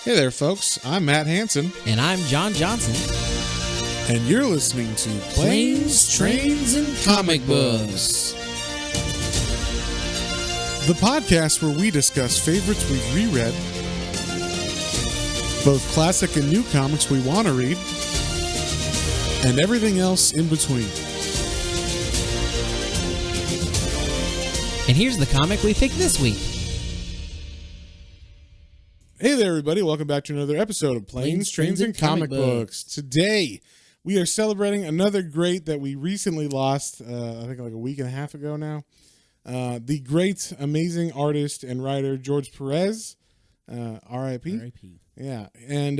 Hey there, folks. I'm Matt Hansen. And I'm John Johnson. And you're listening to Planes, Trains, and Comic Books. The podcast where we discuss favorites we've reread, both classic and new comics we want to read, and everything else in between. And here's the comic we picked this week. Hey there, everybody. Welcome back to another episode of Planes, Trains, and Comic Books. Today, we are celebrating another great that we recently lost, I think like a week and a half ago now. The great, amazing artist and writer, George Pérez, R.I.P. R.I.P. Yeah, and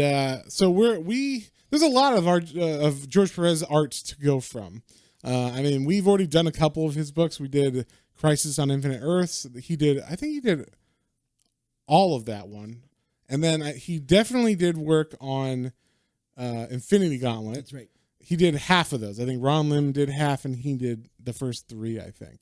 so there's a lot of art of George Pérez art to go from. I mean, we've already done a couple of his books. We did Crisis on Infinite Earths. I think he did all of that one. And then he definitely did work on Infinity Gauntlet. That's right. He did half of those. I think Ron Lim did half, and he did the first three, I think.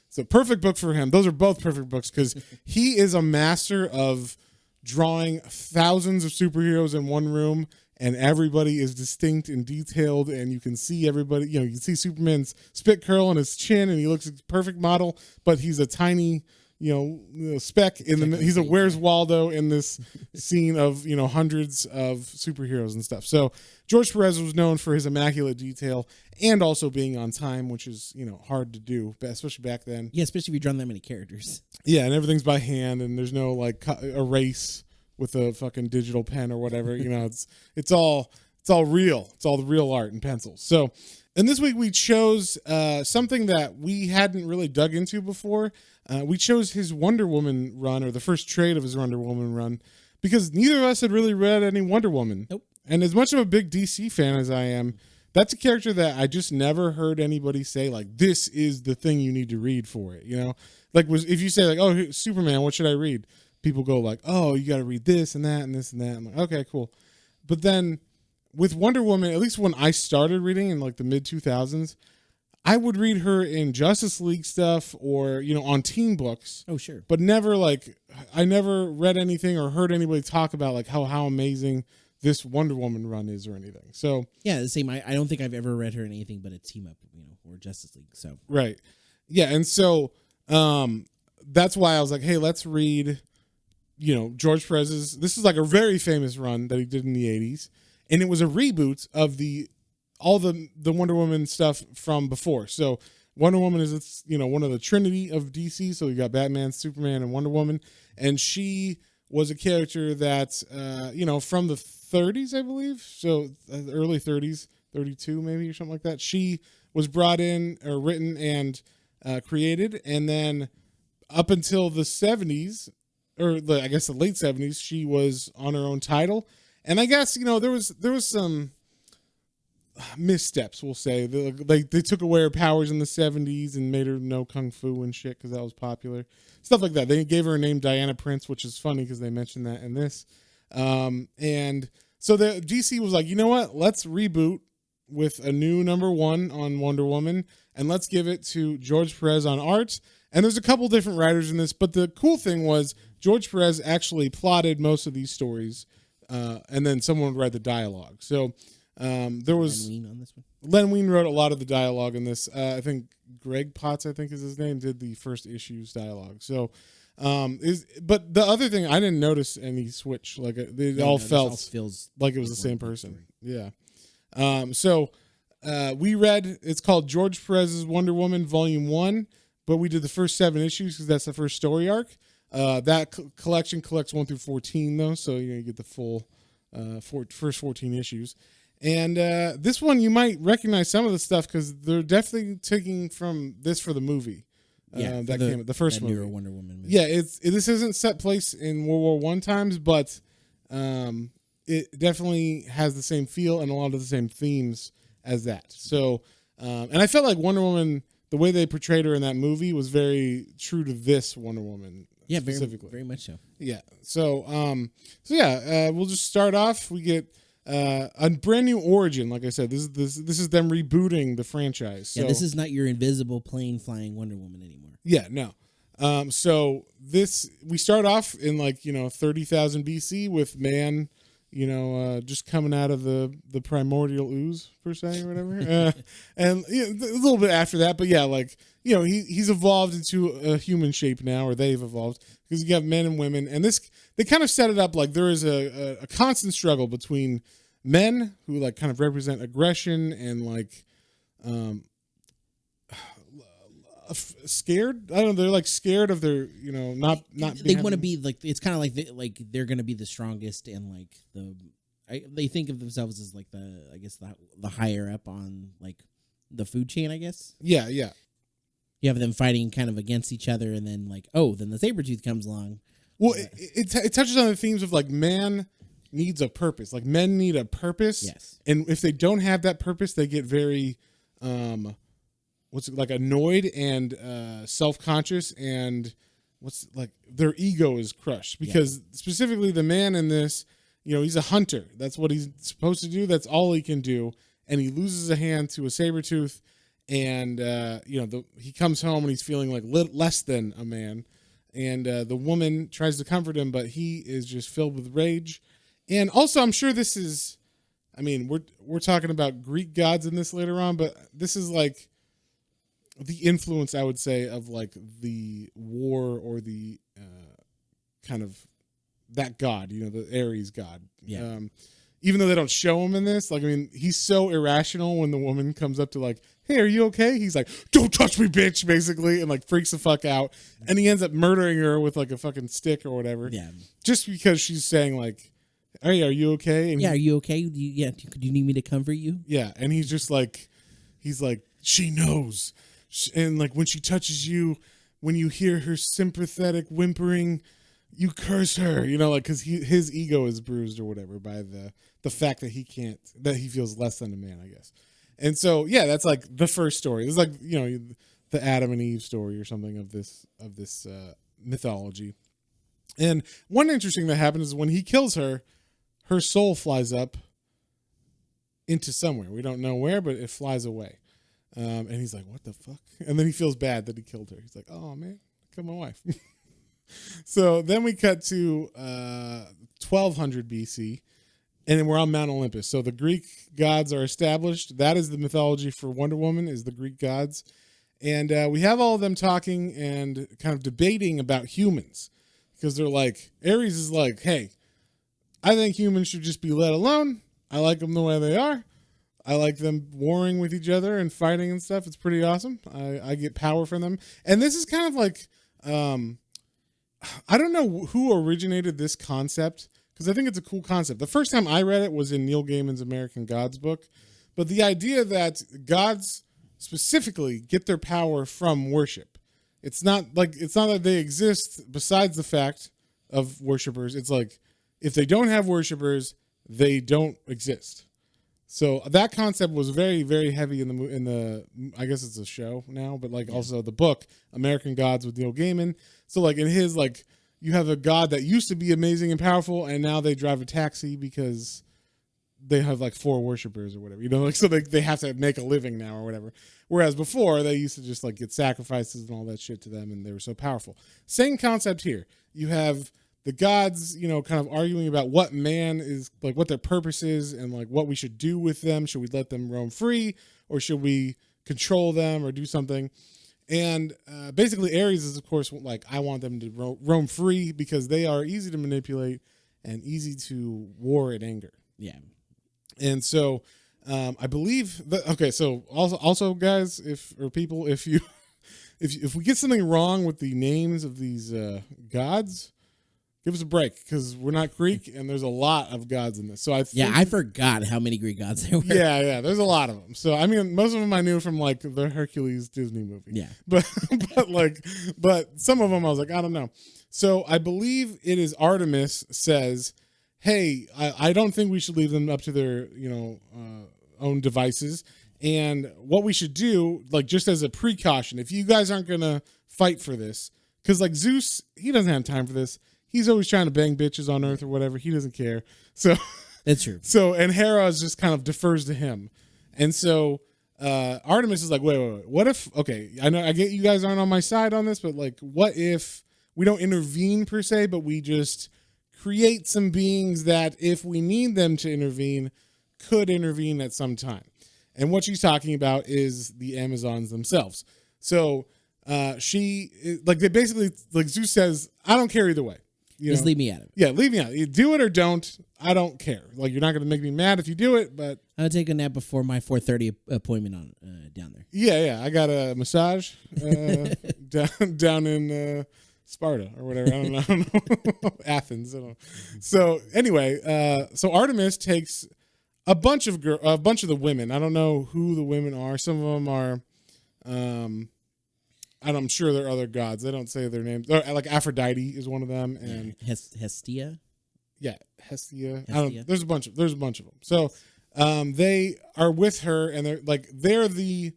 So perfect book for him. Those are both perfect books because he is a master of drawing thousands of superheroes in one room, and everybody is distinct and detailed, and you can see everybody. You know, you can see Superman's spit curl on his chin, and he looks like a perfect model, but he's a tiny, speck in the. He's a Where's Waldo in this scene of hundreds of superheroes and stuff. So George Pérez was known for his immaculate detail and also being on time, which is hard to do, especially back then. Yeah, especially if you've drawn that many characters. Yeah, and everything's by hand, and there's no like erase with a fucking digital pen or whatever. It's all real. It's all the real art and pencils. So. And this week we chose something that we hadn't really dug into before. We chose his Wonder Woman run, or the first trade of his Wonder Woman run, because neither of us had really read any Wonder Woman. Nope. And as much of a big DC fan as I am, that's a character that I just never heard anybody say, like, this is the thing you need to read for it, Like, if you say, like, oh, Superman, what should I read? People go like, oh, you got to read this and that and this and that. I'm like, okay, cool. But then with Wonder Woman, at least when I started reading in like the mid 2000s, I would read her in Justice League stuff or, on teen books. Oh, sure. But never I never read anything or heard anybody talk about like how amazing this Wonder Woman run is or anything. So yeah, the same. I don't think I've ever read her in anything but a team up, or Justice League. So right. Yeah. And so that's why I was like, hey, let's read, George Pérez's. This is like a very famous run that he did in the 80s. And it was a reboot of all the Wonder Woman stuff from before. So Wonder Woman is one of the Trinity of DC. So you got Batman, Superman, and Wonder Woman, and she was a character that from the 30s, I believe. So early 30s, 32 maybe or something like that. She was brought in or written and created, and then up until the 70s, or I guess the late 70s, she was on her own title. And I guess, there was some missteps, we'll say. They took away her powers in the 70s and made her know Kung Fu and shit because that was popular. Stuff like that. They gave her a name Diana Prince, which is funny because they mentioned that in this. And so the DC was like, you know what? Let's reboot with a new #1 on Wonder Woman, and let's give it to George Pérez on art. And there's a couple different writers in this, but the cool thing was George Pérez actually plotted most of these stories. And then someone would write the dialogue. So there was Len Wein on this one. Len Wein wrote a lot of the dialogue in this. I think Greg Potts, I think is his name, did the first issue's dialogue. So but the other thing, I didn't notice any switch. Like it all feels like it was the same person. Story. Yeah. So we read. It's called George Pérez's Wonder Woman Volume 1, but we did the first 7 issues because that's the first story arc. That collection collects 1 through 14 though, so you get the full first 14 issues. And this one you might recognize some of the stuff because they're definitely taking from this for the movie. That came the first movie. Wonder Woman movie. Yeah, this isn't set place in World War I times, but it definitely has the same feel and a lot of the same themes as that. So, and I felt like Wonder Woman, the way they portrayed her in that movie, was very true to this Wonder Woman. Yeah, specifically. Very much so. Yeah. So we'll just start off. We get a brand new origin. Like I said, this is them rebooting the franchise. So, yeah, this is not your invisible plane flying Wonder Woman anymore. Yeah, no. So we start off in 30,000 BC with man, just coming out of the primordial ooze per se or whatever, and a little bit after that, but yeah, he's evolved into a human shape now, or they've evolved, because you have men and women, and they kind of set it up like there is a constant struggle between men who kind of represent aggression and scared. I don't know. They're scared of their, not. They want to be it's kind of they're going to be the strongest, and they think of themselves as the higher up on the food chain, I guess. Yeah. You have them fighting kind of against each other, and then then the saber-tooth comes along. Well, it touches on the themes of man needs a purpose. Men need a purpose. Yes. And if they don't have that purpose, they get very annoyed and self-conscious, and their ego is crushed, because specifically the man in this, he's a hunter. That's what he's supposed to do. That's all he can do. And he loses a hand to a saber-tooth, and he comes home and he's feeling less than a man. And the woman tries to comfort him, but he is just filled with rage. And also, I'm sure this is, we're talking about Greek gods in this later on, but this is the influence, I would say, of the war, or the kind of that god, the Aries god. Yeah. Even though they don't show him in this, he's so irrational when the woman comes up to hey, are you okay? He's like, don't touch me, bitch, basically, and freaks the fuck out. And he ends up murdering her with a fucking stick or whatever. Yeah. Just because she's saying hey, are you okay? And are you okay? Do you need me to comfort you? Yeah. And he's just she knows. And when she touches you, when you hear her sympathetic whimpering, you curse her, because his ego is bruised or whatever by the fact that he feels less than a man, I guess. And so, yeah, that's the first story. It's the Adam and Eve story or something of this mythology. And one interesting that happens is when he kills her, her soul flies up into somewhere. We don't know where, but it flies away. And he's like, what the fuck? And then he feels bad that he killed her. He's like, oh, man, killed my wife. So then we cut to 1200 BC, and we're on Mount Olympus. So the Greek gods are established. That is the mythology for Wonder Woman, is the Greek gods. And we have all of them talking and kind of debating about humans, because they're Aries is hey, I think humans should just be let alone. I like them the way they are. I like them warring with each other and fighting and stuff. It's pretty awesome. I get power from them. And this is kind of I don't know who originated this concept, because I think it's a cool concept. The first time I read it was in Neil Gaiman's American Gods book. But the idea that gods specifically get their power from worship. It's not that they exist besides the fact of worshipers. It's if they don't have worshipers, they don't exist. So that concept was very, very heavy in the I guess it's a show now, but also the book American Gods with Neil Gaiman. So in his you have a god that used to be amazing and powerful, and now they drive a taxi because they have 4 worshipers or whatever, so they have to make a living now or whatever. Whereas before they used to just get sacrifices and all that shit to them, and they were so powerful. Same concept here. You have the gods, kind of arguing about what man is, what their purpose is, and what we should do with them. Should we let them roam free, or should we control them or do something? And basically Aries is, of course, I want them to roam free, because they are easy to manipulate and easy to war and anger. Yeah. And so I believe that, okay, so also guys, if we get something wrong with the names of these gods, give us a break, because we're not Greek, and there's a lot of gods in this. So I forgot how many Greek gods there were. Yeah, there's a lot of them. So most of them I knew from the Hercules Disney movie. Yeah, but some of them I was I don't know. So I believe it is Artemis says, hey, I don't think we should leave them up to their own devices, and what we should do, just as a precaution, if you guys aren't gonna fight for this, because Zeus, he doesn't have time for this. He's always trying to bang bitches on Earth or whatever. He doesn't care. So that's true. So, and Hera just kind of defers to him. And so Artemis is like, wait. What if? Okay, I get you guys aren't on my side on this, but like, what if we don't intervene per se, but we just create some beings that, if we need them to intervene, could intervene at some time? And what she's talking about is the Amazons themselves. So she, like, they basically, like, Zeus says, I don't care either way. Just leave me out of it. Yeah, leave me out. You do it or don't. I don't care. Like, you're not going to make me mad if you do it, but I'll take a nap before my 4:30 appointment on down there. Yeah. I got a massage down in Sparta or whatever. I don't know. Athens. I don't know. So anyway, so Artemis takes a bunch of the women. I don't know who the women are. Some of them are, and I'm sure there are other gods. They don't say their names. Like Aphrodite is one of them, and Hestia. Yeah, Hestia. There's a bunch of them. So they are with her, and they're the,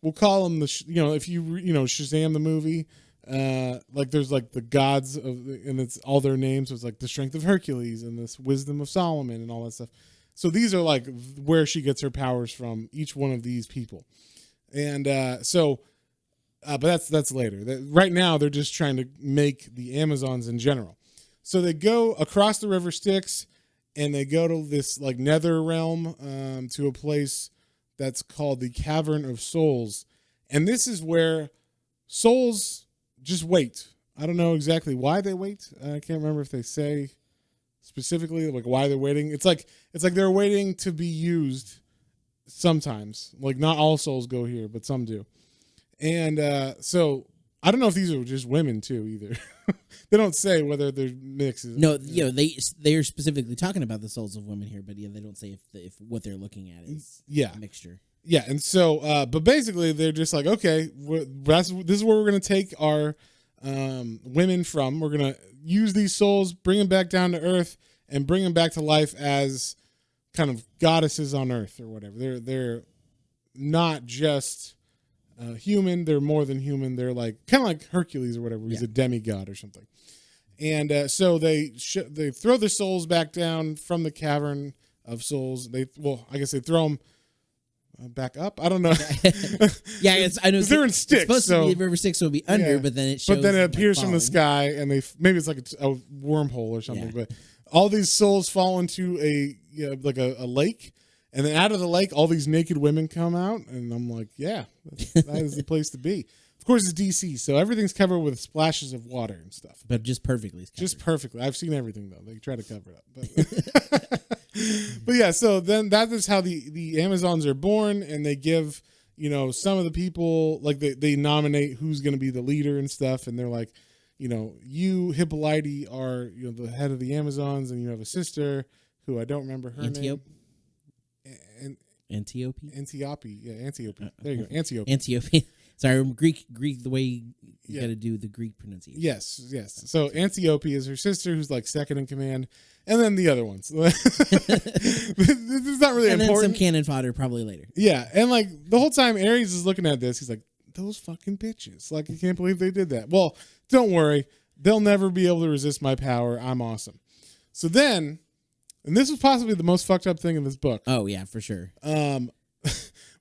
we'll call them the, if you Shazam the movie, like there's like the gods of, and it's all their names. So it's like the strength of Hercules and this wisdom of Solomon and all that stuff. So these are like where she gets her powers from, each one of these people, and but that's later. Right now they're just trying to make the Amazons in general. So they go across the river Styx, and they go to this like nether realm, to a place that's called the Cavern of Souls. And this is where souls just wait. I don't know exactly why they wait. I can't remember if they say specifically like why they're waiting. It's like they're waiting to be used sometimes. Like not all souls go here, but some do. And so I don't know if these are just women too either. They don't say whether they're mixes. No, they are specifically talking about the souls of women here, but they don't say if what they're looking at is a mixture. Yeah, and so but basically they're just like, okay, this is where we're gonna take our women from. We're gonna use these souls, bring them back down to earth, and bring them back to life as kind of goddesses on earth or whatever. They're not just human, they're more than human. They're like kind of like Hercules or whatever. He's a demigod or something. And so they throw the souls back down from the Cavern of Souls. I guess they throw them back up. I don't know. I know they're in Styx. It's supposed to be River Styx will be under, but then it shows. But then it appears from the sky, and maybe it's like a wormhole or something. Yeah. But all these souls fall into a lake. And then out of the lake, all these naked women come out, and I'm like, yeah, that is the place to be. Of course, it's DC, so everything's covered with splashes of water and stuff. But just perfectly. Just perfectly. I've seen everything, though. They try to cover it up. But yeah, so then that is how the Amazons are born, and they give, some of the people, like they nominate who's going to be the leader and stuff, and they're like, you, Hippolyte, are the head of the Amazons, and you have a sister who I don't remember her name. Antiope. Yeah, Antiope. There you go, Antiope. Antiope. Sorry, Greek. The way you got to do the Greek pronunciation. Yes. So Antiope is her sister, who's like second in command, and then the other ones. This is not really important. And then some cannon fodder probably later. Yeah, and like the whole time Aries is looking at this, he's like, "Those fucking bitches! Like, I can't believe they did that." Well, don't worry, they'll never be able to resist my power. I'm awesome. So then. And this was possibly the most fucked up thing in this book. Oh, yeah, for sure.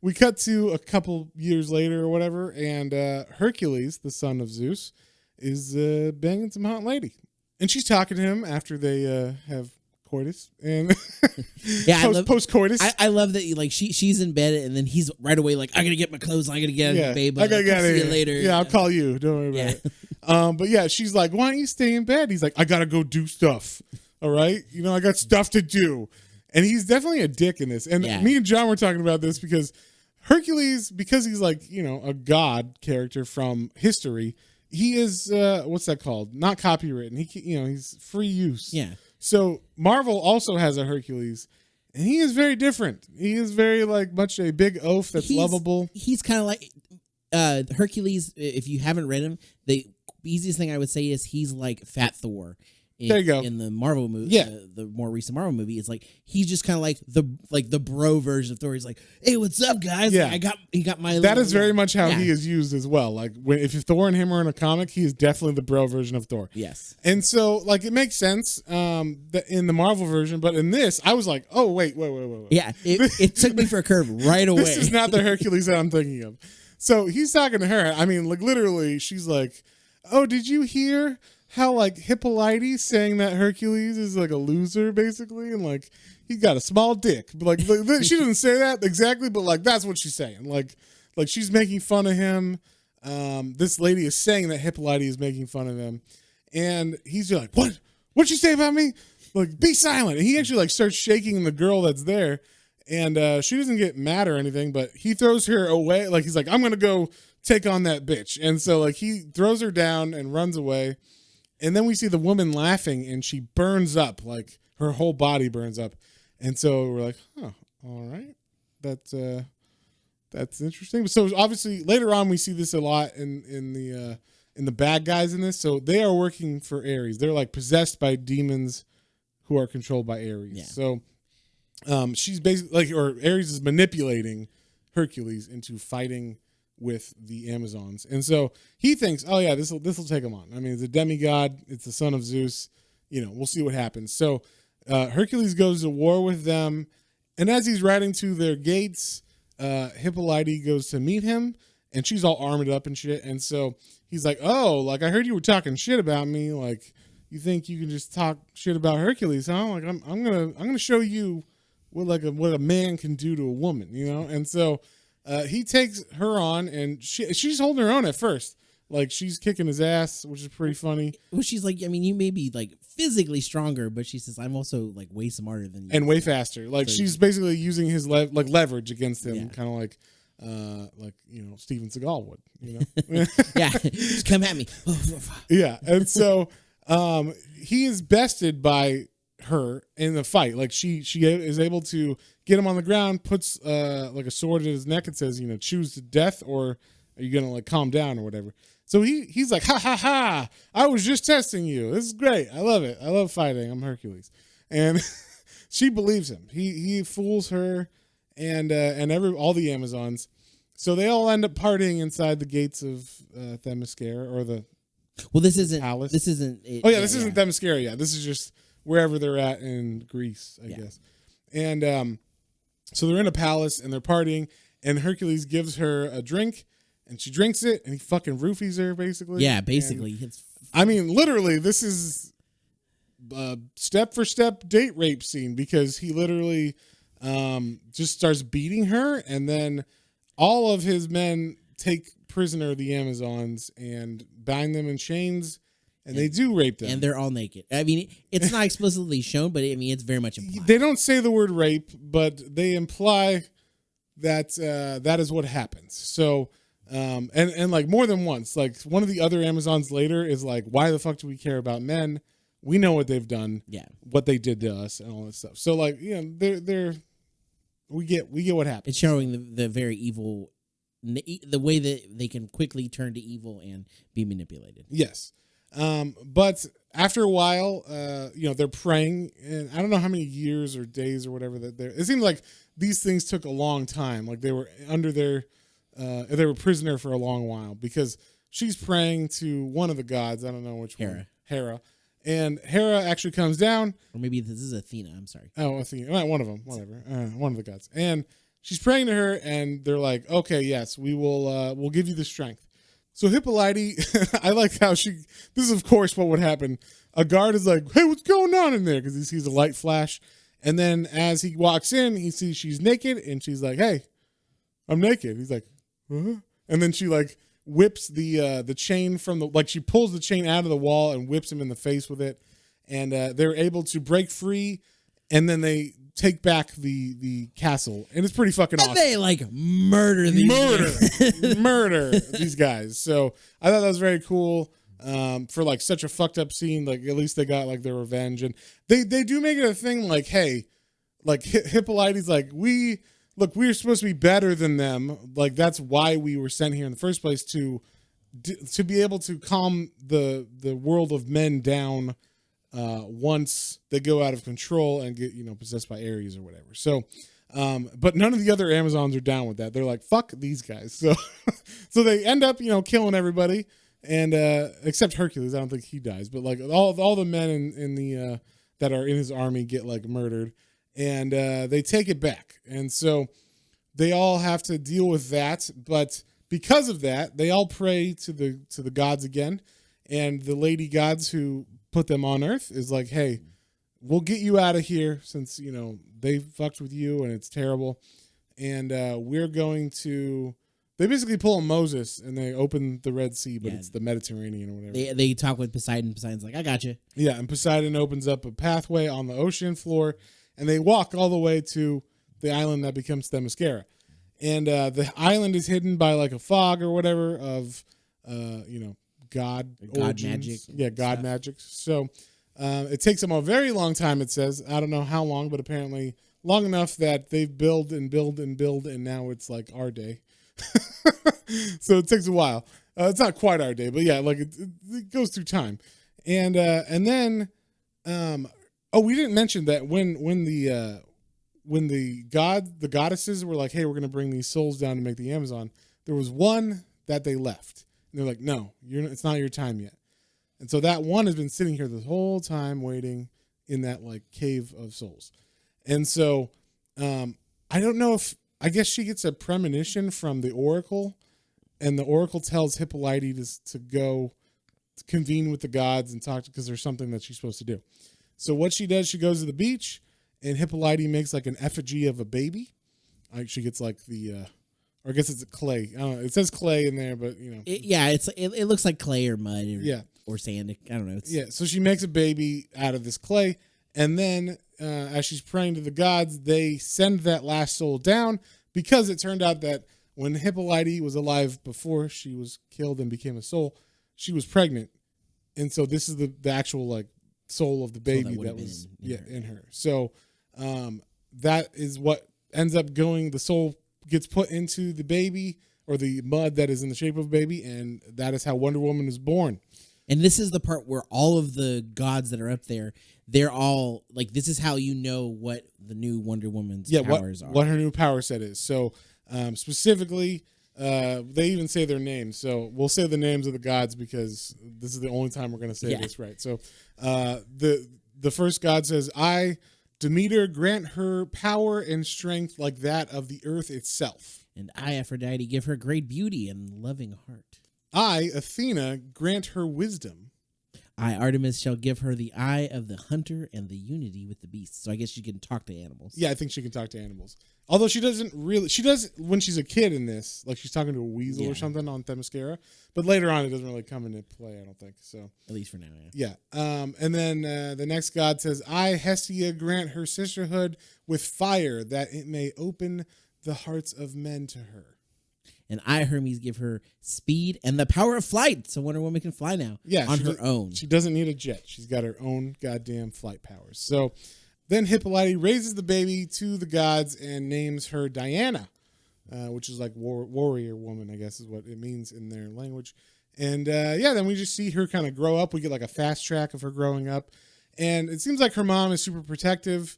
We cut to a couple years later or whatever, and Hercules, the son of Zeus, is banging some hot lady. And she's talking to him after they have coitus. And post-coitus. I love that she's in bed, and then he's right away like, I got to get my clothes on, I got to get out of the babe. I got to get out of here. See you later. Yeah, I'll call you. Don't worry about it. But yeah, she's like, why don't you stay in bed? He's like, I got to go do stuff. All right, I got stuff to do, and he's definitely a dick in this. And me and John were talking about this because Hercules, because he's like a god character from history, he is what's that called? Not copywritten. He's free use. Yeah. So Marvel also has a Hercules, and he is very different. He is very much a big oaf that's lovable. He's kind of like Hercules. If you haven't read him, the easiest thing I would say is he's like Fat Thor. There you go. In the Marvel movie, Yeah. the more recent Marvel movie, it's like he's just kind of like the bro version of Thor. He's like, "Hey, what's up, guys? Yeah. Like, he got my." That is very much how Yeah. he is used as well. Like if Thor and him are in a comic, he is definitely the bro version of Thor. Yes. And so like it makes sense that in the Marvel version, but in this, I was like, oh wait. Yeah, it took me for a curve right away. This is not the Hercules that I'm thinking of. So he's talking to her. I mean, like literally, she's like, "Oh, did you hear how like Hippolytes saying that Hercules is like a loser, basically, and like he got a small dick." But like she doesn't say that exactly, but like that's what she's saying. Like she's making fun of him. This lady is saying that Hippolytes is making fun of him, and he's just like, "What? What'd she say about me? Like, be silent." And he actually like starts shaking the girl that's there. And she doesn't get mad or anything, but he throws her away. Like, he's like, "I'm going to go take on that bitch." And so, like, he throws her down and runs away. And then we see the woman laughing, and she burns up. Like, her whole body burns up. And so we're like, "Huh, all right. That's interesting." So, obviously, later on, we see this a lot in the bad guys in this. So, they are working for Aries. They're, like, possessed by demons who are controlled by Aries. Yeah. So, she's basically like, or Aries is manipulating Hercules into fighting with the Amazons, and so he thinks, "Oh yeah, this will take him on." I mean, it's a demigod, it's the son of Zeus. We'll see what happens. So Hercules goes to war with them, and as he's riding to their gates, Hippolyte goes to meet him, and she's all armored up and shit. And so he's like, "Oh, like I heard you were talking shit about me. Like you think you can just talk shit about Hercules, huh? Like I'm gonna show you what a man can do to a woman, And so he takes her on, and she's holding her own at first. Like she's kicking his ass, which is pretty funny. Well, she's like, I mean, you may be like physically stronger, but she says, "I'm also like way smarter than you and way faster." Like she's basically using his leverage against him, Yeah. kind of like Steven Seagal would. Yeah, just come at me. Yeah, and so he is bested by her in the fight. Like she is able to get him on the ground, puts like a sword at his neck and says, "Choose to death, or are you gonna like calm down or whatever?" So he's like, "Ha ha ha! I was just testing you. This is great. I love it. I love fighting. I'm Hercules." And she believes him. He fools her and all the Amazons. So they all end up partying inside the gates of Themyscira, or the this isn't palace. This isn't. This isn't Themyscira. Yeah, this is just wherever they're at in Greece, I guess. And so they're in a palace and they're partying, and Hercules gives her a drink, and she drinks it, and he fucking roofies her, basically. Yeah, basically. I mean, literally, this is a step-for-step date rape scene, because he literally just starts beating her, and then all of his men take prisoner the Amazons and bind them in chains. And they do rape them. And they're all naked. I mean, it's not explicitly shown, but I mean, it's very much implied. They don't say the word rape, but they imply that that is what happens. So, and like more than once, like one of the other Amazons later is like, "Why the fuck do we care about men? We know what they've done. Yeah. What they did to us and all this stuff." So like, we get what happens. It's showing the very evil, the way that they can quickly turn to evil and be manipulated. Yes. But after a while, they're praying, and I don't know how many years or days or whatever it seems like these things took a long time. Like they were under they were prisoner for a long while, because she's praying to one of the gods. I don't know which one. Hera. And Hera actually comes down. Or maybe this is Athena. I'm sorry. Oh, Athena. One of them. Whatever. One of the gods. And she's praying to her, and they're like, "Okay, yes, we will. We'll give you the strength." So Hippolyte, I like how this is of course what would happen. A guard is like, "Hey, what's going on in there?" Because he sees a light flash. And then as he walks in, he sees she's naked, and she's like, "Hey, I'm naked." He's like, "Huh?" And then she like whips the chain from she pulls the chain out of the wall and whips him in the face with it. And they're able to break free, and then they take back the castle, and it's pretty fucking awesome. They like murder these these guys. So I thought that was very cool for like such a fucked up scene. Like at least they got like their revenge, and they do make it a thing. Like, hey, like Hippolyte's like, we're supposed to be better than them. Like that's why we were sent here in the first place, to be able to calm the world of men down. once they go out of control and get, possessed by Aries or whatever. So, but none of the other Amazons are down with that. They're like, fuck these guys. So, so they end up, killing everybody, and except Hercules. I don't think he dies, but like all the men in the that are in his army get like murdered, and they take it back, and so they all have to deal with that. But because of that, they all pray to the gods again, and the lady gods who put them on Earth is like, hey, we'll get you out of here since they fucked with you and it's terrible, and we're going to. They basically pull a Moses and they open the Red Sea, but it's the Mediterranean or whatever. They talk with Poseidon. Poseidon's like, I got you. Yeah, and Poseidon opens up a pathway on the ocean floor, and they walk all the way to the island that becomes Themyscira. And the island is hidden by like a fog or whatever of, God magic. Yeah, God magic. So it takes them a very long time, it says. I don't know how long, but apparently long enough that they've built and built and built, and now it's like our day. So it takes a while. It's not quite our day, but yeah, like it goes through time. And then we didn't mention that when the goddesses were like, hey, we're gonna bring these souls down to make the Amazon, there was one that they left. And they're like, no, it's not your time yet. And so that one has been sitting here this whole time waiting in that like cave of souls. And so I don't know if, I guess she gets a premonition from the oracle, and the oracle tells Hippolyte to go to convene with the gods and talk, because there's something that she's supposed to do. So what she does, she goes to the beach, and Hippolyte makes like an effigy of a baby. She gets like or I guess it's clay. I don't know. It says clay in there, but it looks like clay or mud or sand. I don't know. So she makes a baby out of this clay, and then as she's praying to the gods, they send that last soul down, because it turned out that when Hippolyte was alive before she was killed and became a soul, she was pregnant, and so this is the actual like soul of the baby that was in her. So that is what ends up going. The soul gets put into the baby, or the mud that is in the shape of a baby, and that is how Wonder Woman is born. And this is the part where all of the gods that are up there, they're all like, this is how you know what the new Wonder Woman's powers are. What her new power set is. So specifically, they even say their names. So we'll say the names of the gods, because this is the only time we're going to say this right. So the first god says, I, Demeter, grant her power and strength like that of the earth itself. And I, Aphrodite, give her great beauty and loving heart. I, Athena, grant her wisdom. I, Artemis, shall give her the eye of the hunter and the unity with the beasts. So I guess she can talk to animals. Yeah, I think she can talk to animals. Although she does when she's a kid in this, like she's talking to a weasel or something on Themyscira. But later on, it doesn't really come into play, I don't think. So at least for now, yeah. And then the next god says, I, Hestia, grant her sisterhood with fire, that it may open the hearts of men to her. And I, Hermes, give her speed and the power of flight, so Wonder Woman can fly now on her own. She doesn't need a jet. She's got her own goddamn flight powers. So then Hippolyte raises the baby to the gods and names her Diana, which is like warrior woman, I guess is what it means in their language. And then we just see her kind of grow up. We get like a fast track of her growing up. And it seems like her mom is super protective.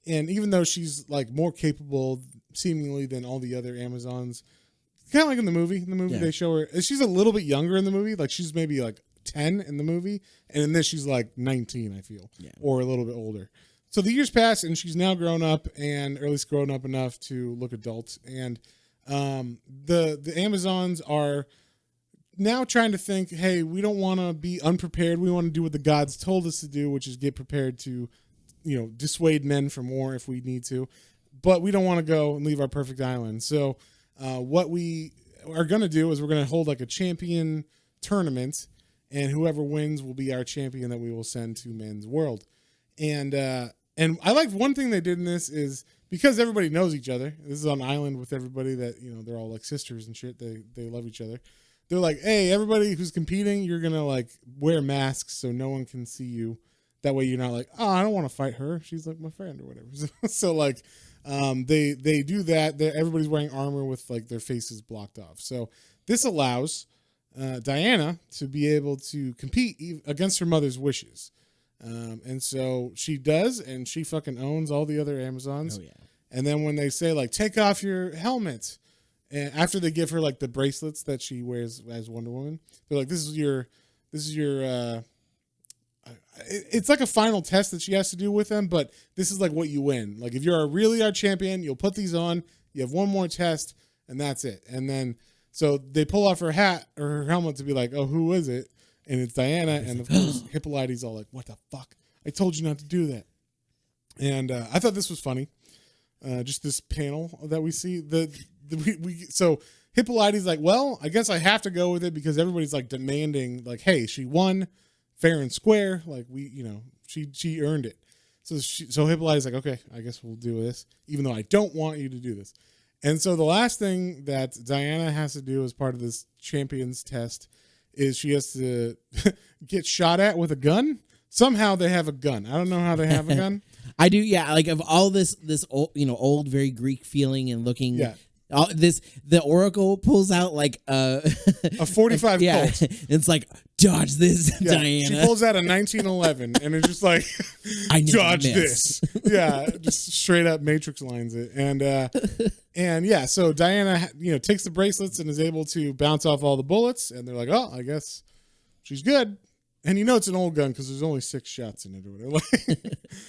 And even though she's like more capable seemingly than all the other Amazons, kind of like in the movie. In the movie, they show her. She's a little bit younger in the movie. Like she's maybe like 10 in the movie, and in this she's like 19, I feel, or a little bit older. So the years pass, and she's now grown up, or at least grown up enough to look adult. And the Amazons are now trying to think, hey, we don't want to be unprepared. We want to do what the gods told us to do, which is get prepared to, dissuade men from war if we need to, but we don't want to go and leave our perfect island. So what we are going to do is we're going to hold like a champion tournament, and whoever wins will be our champion that we will send to men's world. And I like one thing they did in this is, because everybody knows each other, this is on an island with everybody that, they're all like sisters and shit. They love each other. They're like, hey, everybody who's competing, you're going to like wear masks so no one can see you. That way you're not like, oh, I don't want to fight her. She's like my friend or whatever. So like, they do that. Everybody's wearing armor with like their faces blocked off. So this allows Diana to be able to compete against her mother's wishes. And so she does, and she fucking owns all the other Amazons. Oh, yeah. And then when they say, like, take off your helmet, and after they give her, like, the bracelets that she wears as Wonder Woman, they're like, this is your, it's like a final test that she has to do with them, but this is like what you win. Like, if you're really our champion, you'll put these on, you have one more test, and that's it. And then, so they pull off her hat or her helmet to be like, oh, who is it? And it's Diana, and of course, Hippolyte's all like, what the fuck? I told you not to do that. And I thought this was funny. Just this panel that we see. So Hippolyte's like, well, I guess I have to go with it because everybody's like demanding, like, hey, she won fair and square. Like, she earned it. So Hippolyte's like, okay, I guess we'll do this, even though I don't want you to do this. And so the last thing that Diana has to do as part of this champions test is she has to get shot at with a gun. Somehow they have a gun. I don't know how they have a gun. I do, yeah. Like, of all this old, old, very Greek feeling and looking. Yeah. The Oracle pulls out like a 45 Colt. It's like, dodge this, yeah, Diana. She pulls out a 1911 and it's just like, dodge this. Yeah, just straight up Matrix lines it. And yeah, so Diana, takes the bracelets and is able to bounce off all the bullets. And they're like, oh, I guess she's good. And it's an old gun because there's only 6 shots in it or whatever.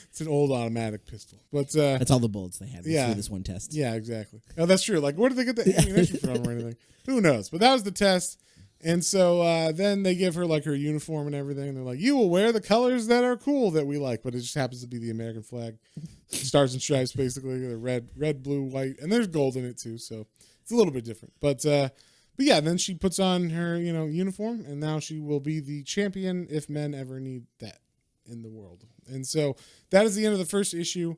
It's an old automatic pistol. But that's all the bullets they had. Yeah, this one test. Yeah, exactly. Oh, that's true. Like, where did they get the ammunition from or anything? Who knows? But that was the test. And so then they give her like her uniform and everything. And they're like, you will wear the colors that are cool that we like. But it just happens to be the American flag. Stars and stripes, basically. The red, blue, white. And there's gold in it too. So it's a little bit different. But yeah, then she puts on her, uniform, and now she will be the champion if men ever need that in the world. And so that is the end of the first issue.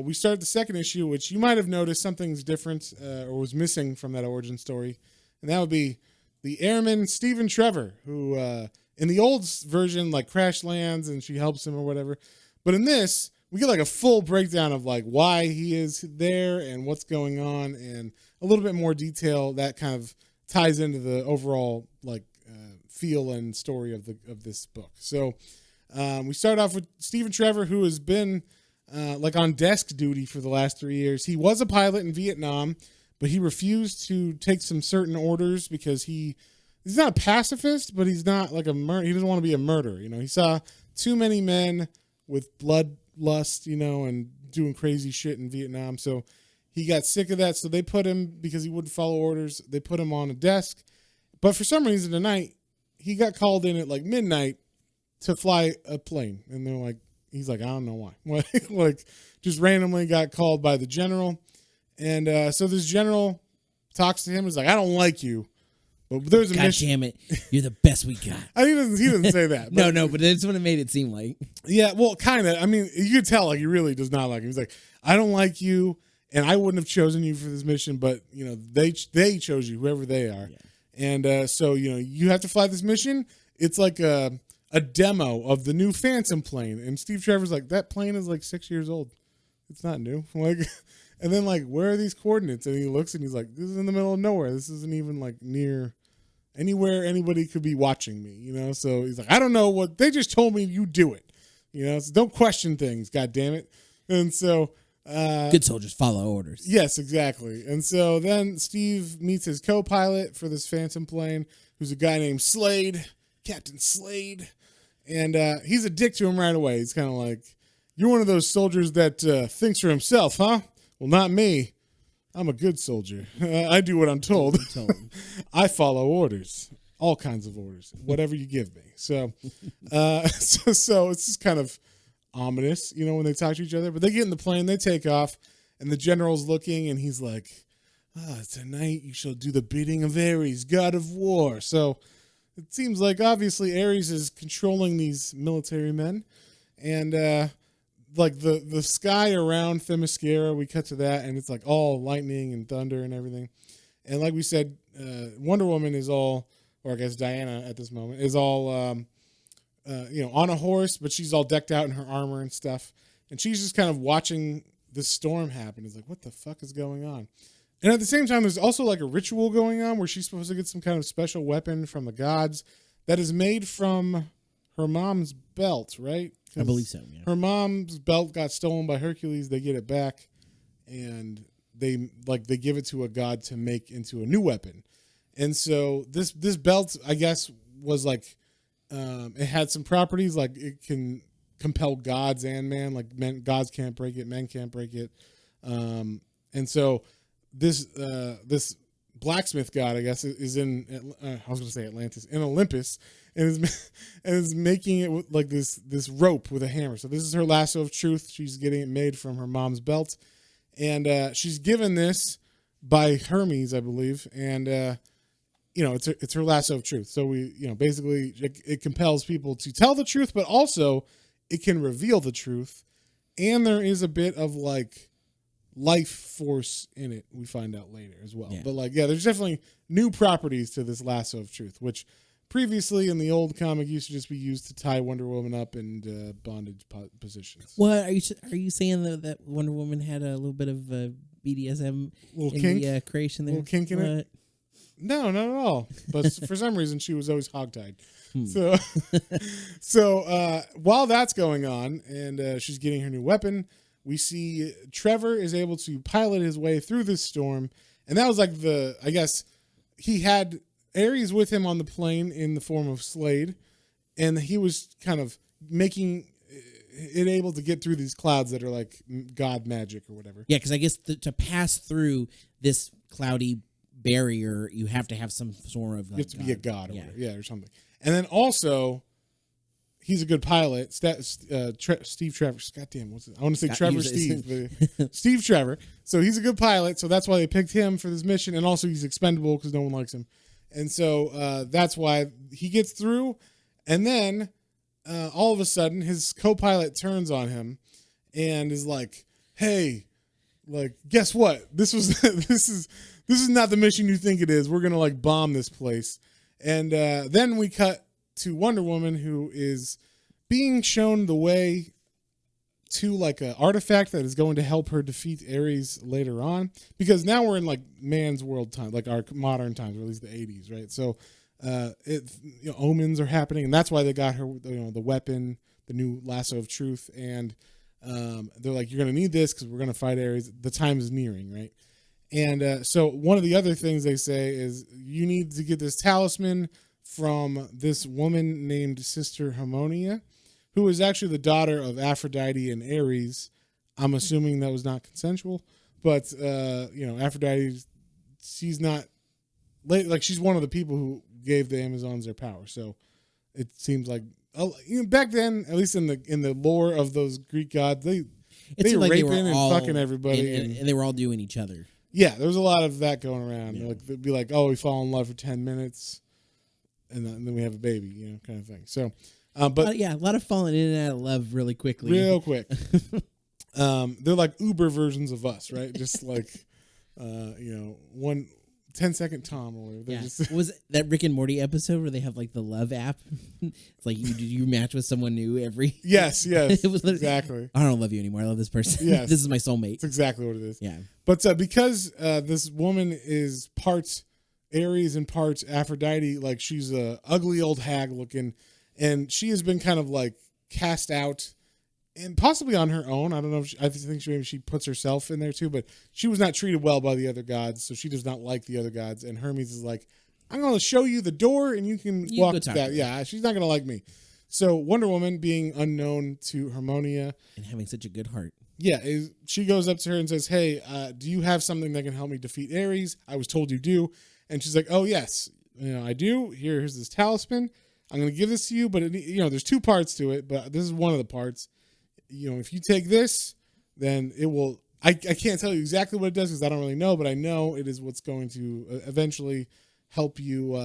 We start the second issue, which you might have noticed something's different or was missing from that origin story, and that would be the airman Stephen Trevor, who in the old version like crash lands and she helps him or whatever, but in this we get like a full breakdown of like why he is there and what's going on, and a little bit more detail that kind of ties into the overall like feel and story of this book. So we start off with Stephen Trevor, who has been like on desk duty for the last 3 years. He was a pilot in Vietnam, but he refused to take some certain orders because he's not a pacifist, but he's not like he doesn't want to be a murderer. He saw too many men with bloodlust, and doing crazy shit in Vietnam. So he got sick of that, so they put him, because he wouldn't follow orders, they put him on a desk. But for some reason tonight, he got called in at like midnight to fly a plane. And they're like, he's like, I don't know why. Like, just randomly got called by the general. And so this general talks to him. He's like, I don't like you, but there's a mission. God damn it, you're the best we got. He doesn't say that. But, no, but that's what it made it seem like. Yeah, well, kind of. I mean, you could tell like he really does not like him. He's like, I don't like you. And I wouldn't have chosen you for this mission, but they chose you, whoever they are. Yeah. And so you have to fly this mission. It's like a demo of the new Phantom plane. And Steve Trevor's like, that plane is like 6 years old. It's not new. Like, and then like, where are these coordinates? And he looks and he's like, this is in the middle of nowhere. This isn't even like near anywhere anybody could be watching me. So he's like, I don't know what they just told me. You do it. So don't question things. God damn it. And so. Good soldiers follow orders. Yes, exactly. And so then Steve meets his co-pilot for this Phantom plane, who's a guy named Slade, Captain Slade. And he's a dick to him right away. He's kind of like, you're one of those soldiers that thinks for himself, huh? Well, not me. I'm a good soldier. I do what I'm told. I follow orders. All kinds of orders. Whatever you give me. So so it's just kind of ominous, when they talk to each other. But they get in the plane, they take off, and the general's looking, and he's like, tonight you shall do the bidding of Aries, god of war. So it seems like obviously Aries is controlling these military men. And like the sky around Themyscira, we cut to that, and it's like all lightning and thunder and everything. And like we said, Wonder Woman is all, or I guess Diana at this moment, is all on a horse, but she's all decked out in her armor and stuff. And she's just kind of watching this storm happen. It's like, what the fuck is going on? And at the same time, there's also like a ritual going on where she's supposed to get some kind of special weapon from the gods that is made from her mom's belt, right? I believe so. Yeah. Her mom's belt got stolen by Hercules. They get it back, and they give it to a god to make into a new weapon. And so this belt, I guess, was like it had some properties like it can compel gods and man. Like gods can't break it, men can't break it. And so this blacksmith god, I guess, is in I was going to say Atlantis, in Olympus, and is making it with like this rope with a hammer. So this is her lasso of truth. She's getting it made from her mom's belt, and she's given this by Hermes, I believe, and it's her lasso of truth. So basically it compels people to tell the truth, but also it can reveal the truth, and there is a bit of like life force in it. We find out later as well. Yeah. But there's definitely new properties to this lasso of truth, which previously in the old comic used to just be used to tie Wonder Woman up in bondage positions. What are you saying that Wonder Woman had a little bit of BDSM in kink? The creation there? A little kink in it? No, not at all. But for some reason, she was always hogtied. So while that's going on and she's getting her new weapon, we see Trevor is able to pilot his way through this storm. And that was like I guess he had Aries with him on the plane in the form of Slade. And he was kind of making it able to get through these clouds that are like god magic or whatever. Yeah, because I guess to pass through this cloudy barrier, you have to have some sort of you have to be a god or whatever, or something. And then also, he's a good pilot. Steve Trevor. Goddamn, I want to say Trevor Steve. But Steve Trevor. So he's a good pilot. So that's why they picked him for this mission. And also he's expendable because no one likes him. And so that's why he gets through. And then all of a sudden, his co-pilot turns on him and is like, "Hey, guess what? This is not the mission you think it is. We're gonna bomb this place." And then we cut to Wonder Woman, who is being shown the way to an artifact that is going to help her defeat Ares later on. Because now we're in man's world time, our modern times, or at least the 80s, right? So omens are happening, and that's why they got her, the weapon, the new lasso of truth, and they're like, "You're going to need this because we're going to fight Ares. The time is nearing, right?" And so one of the other things they say is you need to get this talisman from this woman named Sister Harmonia, who is actually the daughter of Aphrodite and Ares. I'm assuming that was not consensual, but Aphrodite, she's not she's one of the people who gave the Amazons their power. So it seems like back then, at least in the lore of those Greek gods, they were raping and fucking everybody, and they were all doing each other. Yeah, there was a lot of that going around. Yeah. They'd be like, "Oh, we fall in love for 10 minutes, and then we have a baby," kind of thing. So, but a lot of falling in and out of love really quickly, real quick. They're like Uber versions of us, right? Just one 10-second Tom or whatever. Yeah. Was that Rick and Morty episode where they have the love app? It's like you match with someone new every. Yes, it was exactly. I don't love you anymore. I love this person. Yes. This is my soulmate. It's exactly what it is. Yeah. But because this woman is part Aries and part Aphrodite, she's a ugly old hag looking, and she has been kind of cast out. And possibly on her own. I don't know. I think maybe she puts herself in there too, but she was not treated well by the other gods, so she does not like the other gods. And Hermes is like, "I'm going to show you the door, and you can walk that." Yeah, she's not going to like me. So Wonder Woman, being unknown to Harmonia and having such a good heart, she goes up to her and says, "Hey, do you have something that can help me defeat Ares? I was told you do." And she's like, "Oh yes, I do. Here's this talisman. I'm going to give this to you, but there's two parts to it, but this is one of the parts. If you take this, then it will." I can't tell you exactly what it does because I don't really know, but I know it is what's going to eventually help you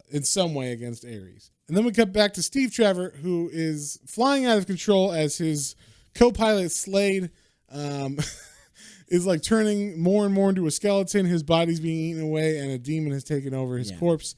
in some way against Ares. And then we cut back to Steve Trevor, who is flying out of control as his co-pilot Slade is turning more and more into a skeleton. His body's being eaten away, and a demon has taken over his corpse.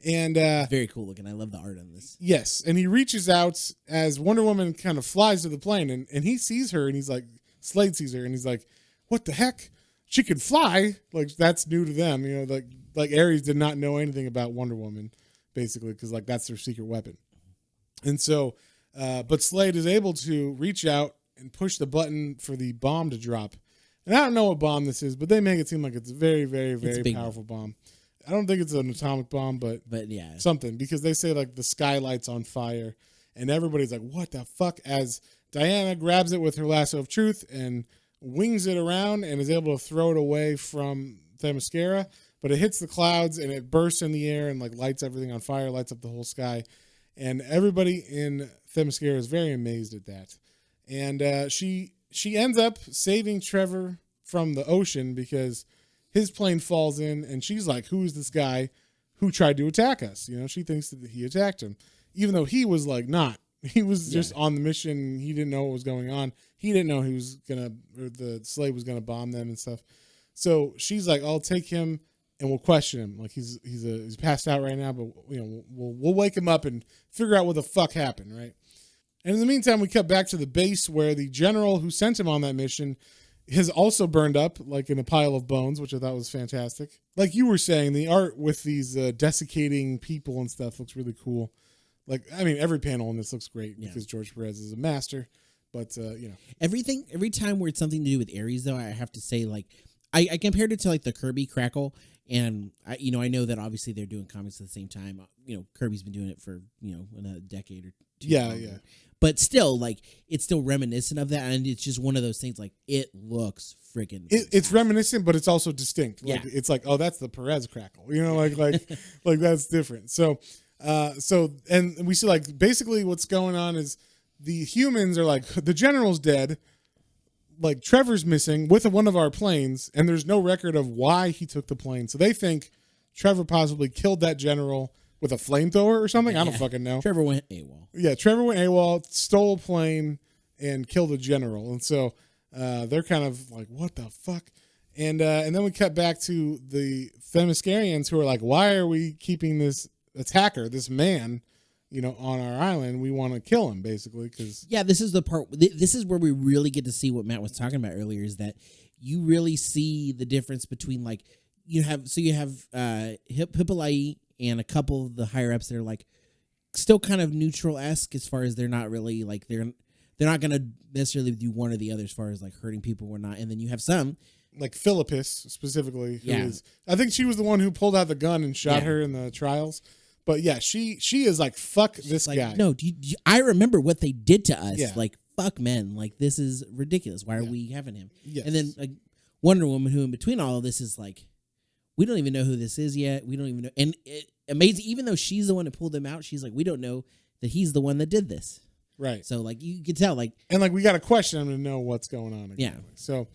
And very cool looking. I love the art on this. Yes, and he reaches out as Wonder Woman kind of flies to the plane, and he sees her, and he's like, Slade sees her, and he's like, "What the heck? She can fly!" That's new to them, like Ares did not know anything about Wonder Woman, basically, because that's their secret weapon. And so But Slade is able to reach out and push the button for the bomb to drop. And I don't know what bomb this is, but they make it seem like it's a very, very, very powerful bomb. I don't think it's an atomic bomb, but yeah, something, because they say like the sky lights on fire, and everybody's like, "What the fuck?" As Diana grabs it with her lasso of truth and wings it around and is able to throw it away from Themyscira, but it hits the clouds and it bursts in the air and like lights everything on fire, lights up the whole sky, and everybody in Themyscira is very amazed at that. And she ends up saving Trevor from the ocean because his plane falls in, and she's like, "Who is this guy who tried to attack us?" You know, she thinks that he attacked him, even though he was like not. He was just on the mission. He didn't know what was going on. He didn't know the slave was gonna bomb them and stuff. So she's like, "I'll take him and we'll question him. Like he's passed out right now, but you know we'll wake him up and figure out what the fuck happened, right?" And in the meantime, we cut back to the base where the general who sent him on that mission has also burned up, like in a pile of bones, which I thought was fantastic. Like you were saying, the art with these desiccating people and stuff looks really cool. Like, I mean, every panel in this looks great because George Pérez is a master. But, you know. Every time where it's something to do with Aries, though, I have to say, like, I compared it to, like, the Kirby Crackle. And, I know that obviously they're doing comics at the same time. You know, Kirby's been doing it for, a decade or two. Yeah, longer. yeah. But still, like, it's still reminiscent of that. And it's just one of those things, like, it looks freaking it's reminiscent, but it's also distinct. Like, it's like, oh, that's the Perez Crackle. You know, like that's different. So and we see, like, basically what's going on is the humans are like, the general's dead. Like, Trevor's missing with one of our planes, and there's no record of why he took the plane. So they think Trevor possibly killed that general with a flamethrower or something. I don't fucking know. Trevor went AWOL. Yeah, Trevor went AWOL, stole a plane, and killed a general. And so they're kind of like, what the fuck? And then we cut back to the Themyscirians, who are like, why are we keeping this attacker, this man, on our island? We want to kill him, basically, because this is the part. This is where we really get to see what Matt was talking about earlier. Is that you really see the difference between, like, you have Hippolyte and a couple of the higher ups that are like still kind of neutral-esque as far as they're not really like they're not going to necessarily do one or the other as far as like hurting people or not. And then you have some like Philippus specifically, who is, I think she was the one who pulled out the gun and shot her in the trials. But yeah, she is like, fuck this guy. No, I remember what they did to us. Yeah. Like, fuck men. Like, this is ridiculous. Why are we having him? Yes. And then like Wonder Woman, who in between all of this is like, we don't even know who this is yet. We don't even know. And amazing, even though she's the one that pulled him out, she's like, we don't know that he's the one that did this. Right. So like you can tell, like, and like we got to question him to know what's going on. Exactly. Yeah. So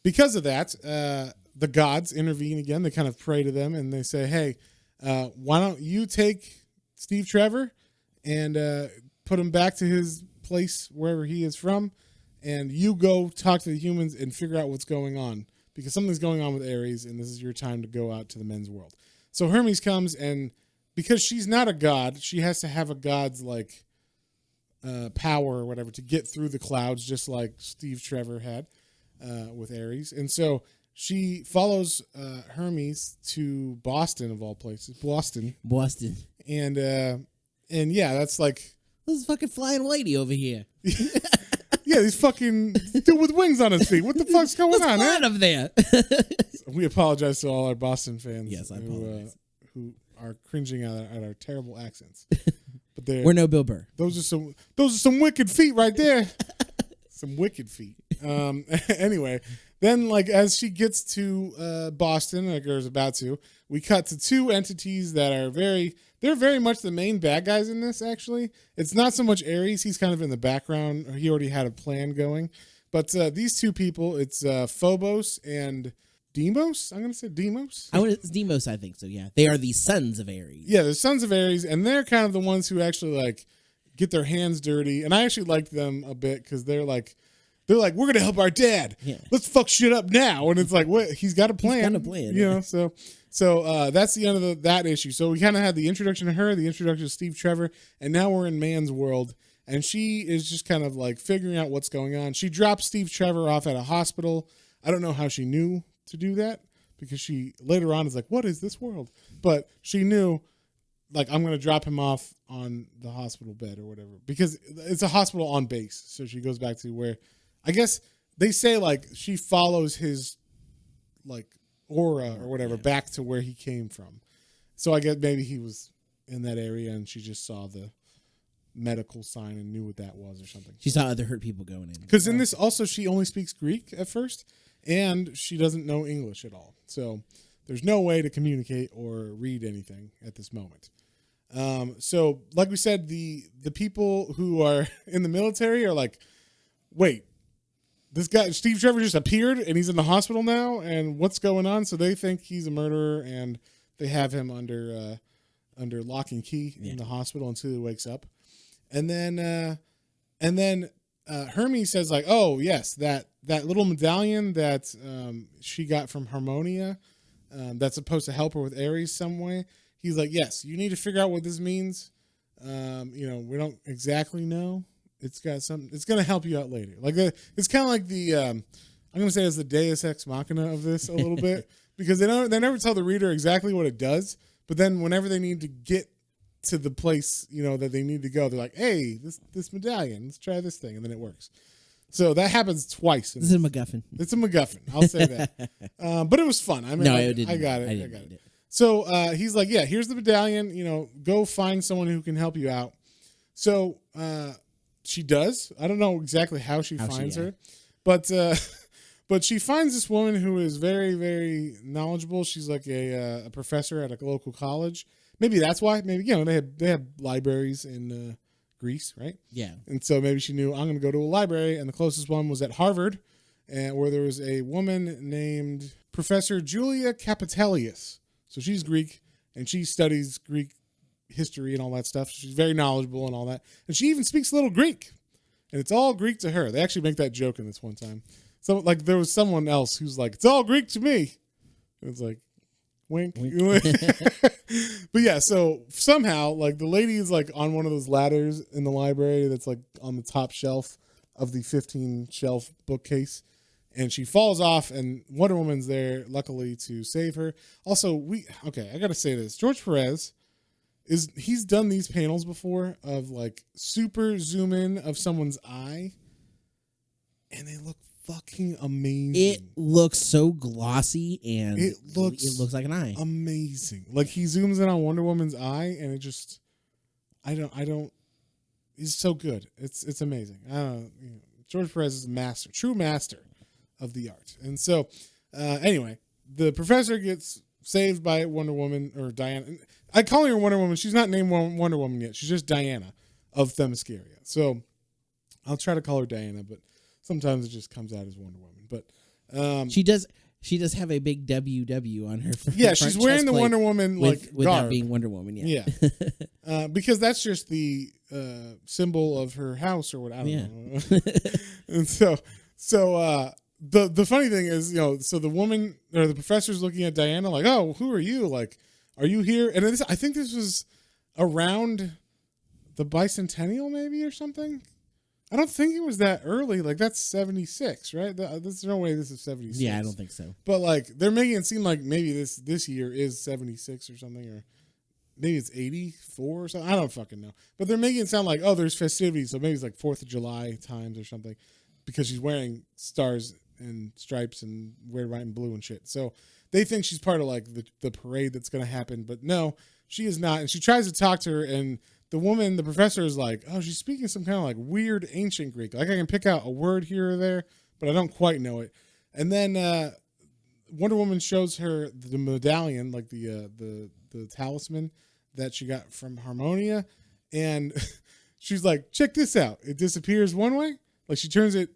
because of that, the gods intervene again. They kind of pray to them and they say, hey, why don't you take Steve Trevor and put him back to his place wherever he is from, and you go talk to the humans and figure out what's going on, because something's going on with Aries, and this is your time to go out to the men's world. So Hermes comes, and because she's not a god, she has to have a god's like power or whatever to get through the clouds, just like Steve Trevor had with Aries. And so she follows Hermes to Boston, of all places. Boston. And yeah, that's like, this is fucking flying lady over here. Yeah, he's fucking dude with wings on his feet. What the fuck's going on? What's up there? We apologize to all our Boston fans. Yes, I apologize. Who are cringing at our terrible accents. But we're no Bill Burr. Those are some wicked feet right there. Some wicked feet. Anyway, then like as she gets to Boston, like or is about to, we cut to two entities that are they're very much the main bad guys in this, actually. It's not so much Aries. He's kind of in the background. He already had a plan going. But these two people, it's Phobos and Deimos. I'm going to say Deimos. It's Deimos, I think so, yeah. They are the sons of Aries. Yeah, the sons of Aries, and they're kind of the ones who actually like get their hands dirty. And I actually liked them a bit because they're like, we're going to help our dad. Yeah. Let's fuck shit up now. And it's like, what? He's got a plan. He's got a plan. You know, so that's the end of that issue. So we kind of had the introduction to her, the introduction to Steve Trevor, and now we're in Man's world. And she is just kind of like figuring out what's going on. She drops Steve Trevor off at a hospital. I don't know how she knew to do that, because she later on is like, what is this world? But she knew like, I'm going to drop him off on the hospital bed or whatever, because it's a hospital on base. So she goes back to where, I guess they say, like, she follows his, like, aura or whatever back to where he came from. So I guess maybe he was in that area and she just saw the medical sign and knew what that was or something. She saw other hurt people going in. Because in this also, she only speaks Greek at first, and she doesn't know English at all. So there's no way to communicate or read anything at this moment. So like we said, the people who are in the military are like, wait, this guy, Steve Trevor, just appeared and he's in the hospital now, and what's going on? So they think he's a murderer, and they have him under lock and key in the hospital until he wakes up. And then Hermes says, like, oh yes, that little medallion that she got from Harmonia, that's supposed to help her with Aries some way. He's like, yes, you need to figure out what this means. We don't exactly know. It's got something. It's going to help you out later. Like, it's kind of like the I'm going to say it's the Deus Ex Machina of this a little bit, because they never tell the reader exactly what it does, but then whenever they need to get to the place, that they need to go, they're like, hey, this medallion, let's try this thing, and then it works. So that happens twice. This is a MacGuffin. It's a MacGuffin. I'll say that. But it was fun. I mean, no, I got it. So he's like, yeah, here's the medallion. Go find someone who can help you out. So she does. I don't know exactly how she finds her, but she finds this woman who is very, very knowledgeable. She's like a professor at a local college. Maybe that's why. Maybe they have libraries in Greece, right? Yeah. And so maybe she knew, I'm going to go to a library, and the closest one was at Harvard, and where there was a woman named Professor Julia Capitelius. So she's Greek, and she studies Greek history and all that stuff. She's very knowledgeable and all that. And she even speaks a little Greek. And it's all Greek to her. They actually make that joke in this one time. So, like, there was someone else who's like, it's all Greek to me. And it's like, wink. But yeah, so somehow, like, the lady is, like, on one of those ladders in the library that's, like, on the top shelf of the 15-shelf bookcase. And she falls off, and Wonder Woman's there, luckily, to save her. Also, I got to say this. George Pérez, he's done these panels before of, like, super zoom in of someone's eye, and they look fucking amazing. It looks so glossy, and it looks like an eye. Amazing. Like, he zooms in on Wonder Woman's eye, and it just, he's so good. It's amazing. George Pérez is a master, true master of the art. And so, anyway, the professor gets saved by Wonder Woman, or Diana. I call her Wonder Woman. She's not named Wonder Woman yet. She's just Diana of Themyscira. So I'll try to call her Diana, but sometimes it just comes out as Wonder Woman. But she does have a big WW on her. Yeah, she's wearing the Wonder Woman without garb. being Wonder Woman. Yeah. Because that's just the symbol of her house or what. I don't know. And so the funny thing is, so the woman or the professor's looking at Diana like, oh, who are you? Like, are you here? And I think this was around the bicentennial maybe or something. I don't think it was that early. Like, that's 76, right? There's no way this is 76. Yeah, I don't think so. But, like, they're making it seem like maybe this year is 76 or something, or maybe it's 84 or something. I don't fucking know. But they're making it sound like, oh, there's festivities, so maybe it's like 4th of July times or something, because she's wearing stars and stripes and red, white, and blue and shit. So they think she's part of, like, the parade that's going to happen. But no, she is not. And she tries to talk to her, and the professor is like, oh, she's speaking some kind of, like, weird ancient Greek. Like, I can pick out a word here or there, but I don't quite know it. And then Wonder Woman shows her the medallion, like the talisman that she got from Harmonia. And she's like, check this out. It disappears one way. Like, she turns it,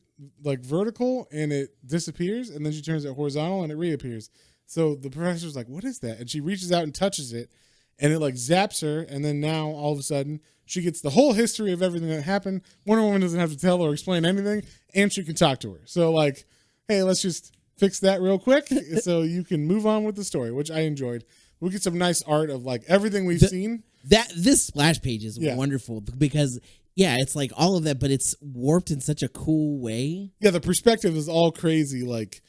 like, vertical, and it disappears. And then she turns it horizontal, and it reappears. So the professor's like, what is that? And she reaches out and touches it. And it, like, zaps her, and then now, all of a sudden, she gets the whole history of everything that happened. Wonder Woman doesn't have to tell or explain anything, and she can talk to her. So, like, hey, let's just fix that real quick so you can move on with the story, which I enjoyed. We get some nice art of, like, everything we've seen. This splash page is wonderful because, it's like all of that, but it's warped in such a cool way. Yeah, the perspective is all crazy, like,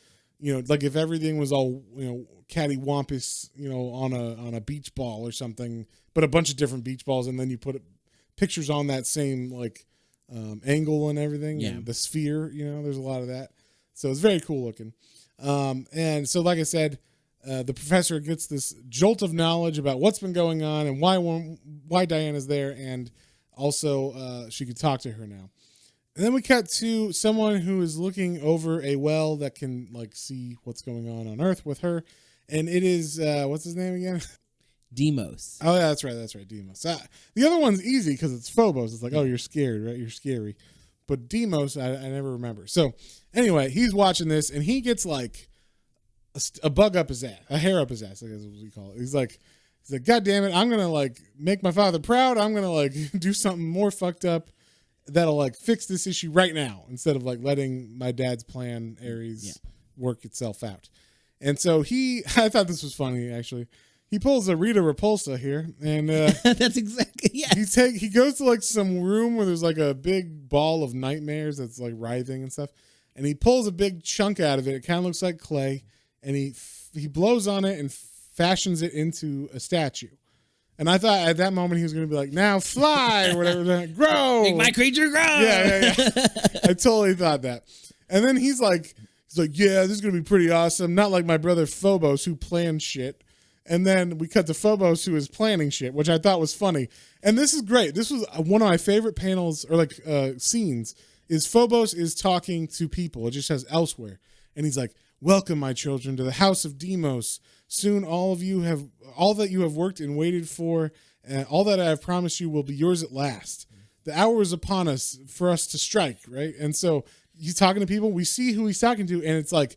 like if everything was all, cattywampus, on a beach ball or something, but a bunch of different beach balls, and then you put pictures on that same like angle and everything, and the sphere, there's a lot of that. So it's very cool looking. And so, like I said, the professor gets this jolt of knowledge about what's been going on and why Diana's there, and also she could talk to her now. And then we cut to someone who is looking over a well that can like see what's going on Earth with her, and it is what's his name again? Deimos. Oh, yeah, that's right, Deimos. The other one's easy because it's Phobos. It's like, oh, you're scared, right? You're scary. But Deimos, I never remember. So anyway, he's watching this, and he gets like a bug up his ass, a hair up his ass, I guess is what we call it. He's like, God damn it, I'm going to like make my father proud. I'm going to like do something more fucked up that'll like fix this issue right now instead of like letting my dad's plan, Aries, work itself out. And so I thought this was funny, actually. He pulls a Rita Repulsa here, and that's exactly he goes to like some room where there's like a big ball of nightmares that's like writhing and stuff, and he pulls a big chunk out of it. It kind of looks like clay, and he blows on it and fashions it into a statue. And I thought at that moment he was going to be like, now fly or whatever, grow, make my creature grow. Yeah. I totally thought that, and then he's like, yeah, this is going to be pretty awesome. Not like my brother Phobos who planned shit. And then we cut to Phobos, who is planning shit, which I thought was funny. And this is great. This was one of my favorite panels or like scenes. Is Phobos is talking to people. It just says elsewhere, and he's like, "Welcome, my children, to the house of Deimos. Soon, all that you have worked and waited for, and all that I have promised you will be yours at last. The hour is upon us for us to strike." Right, and so he's talking to people. We see who he's talking to, and it's like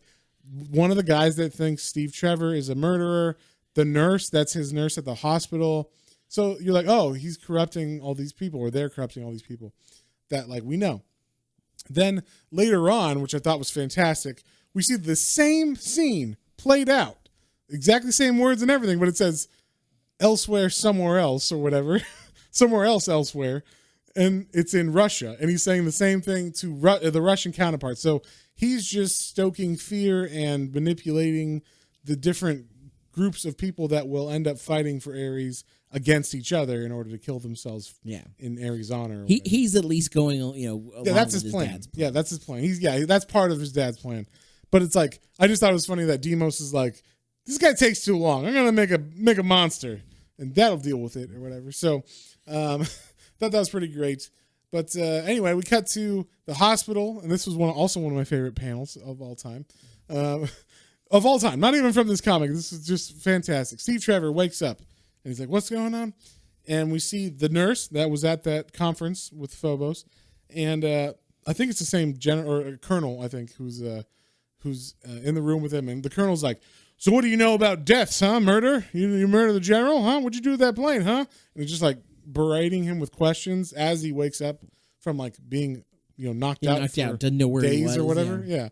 one of the guys that thinks Steve Trevor is a murderer. The nurse, that's his nurse at the hospital. So you're like, oh, he's corrupting all these people, or they're corrupting all these people that like we know. Then later on, which I thought was fantastic, we see the same scene played out. Exactly the same words and everything, but it says elsewhere, somewhere else, or whatever. Somewhere else, elsewhere. And it's in Russia. And he's saying the same thing to the Russian counterpart. So he's just stoking fear and manipulating the different groups of people that will end up fighting for Aries against each other in order to kill themselves in Aries' honor. He's at least going, that's his plan. Yeah, that's his plan. That's part of his dad's plan. But it's like, I just thought it was funny that Deimos is like, this guy takes too long. I'm going to make a monster, and that'll deal with it or whatever. So thought that was pretty great. But anyway, we cut to the hospital, and this was also one of my favorite panels of all time. Of all time, not even from this comic. This is just fantastic. Steve Trevor wakes up, and he's like, what's going on? And we see the nurse that was at that conference with Phobos, and I think it's the same general or colonel, I think, who's in the room with him. And the colonel's like, so what do you know about deaths, huh? Murder? You murder the general, huh? What'd you do with that plane, huh? And he's just like berating him with questions as he wakes up from like being knocked out for doesn't know where days he was, or whatever. Yeah.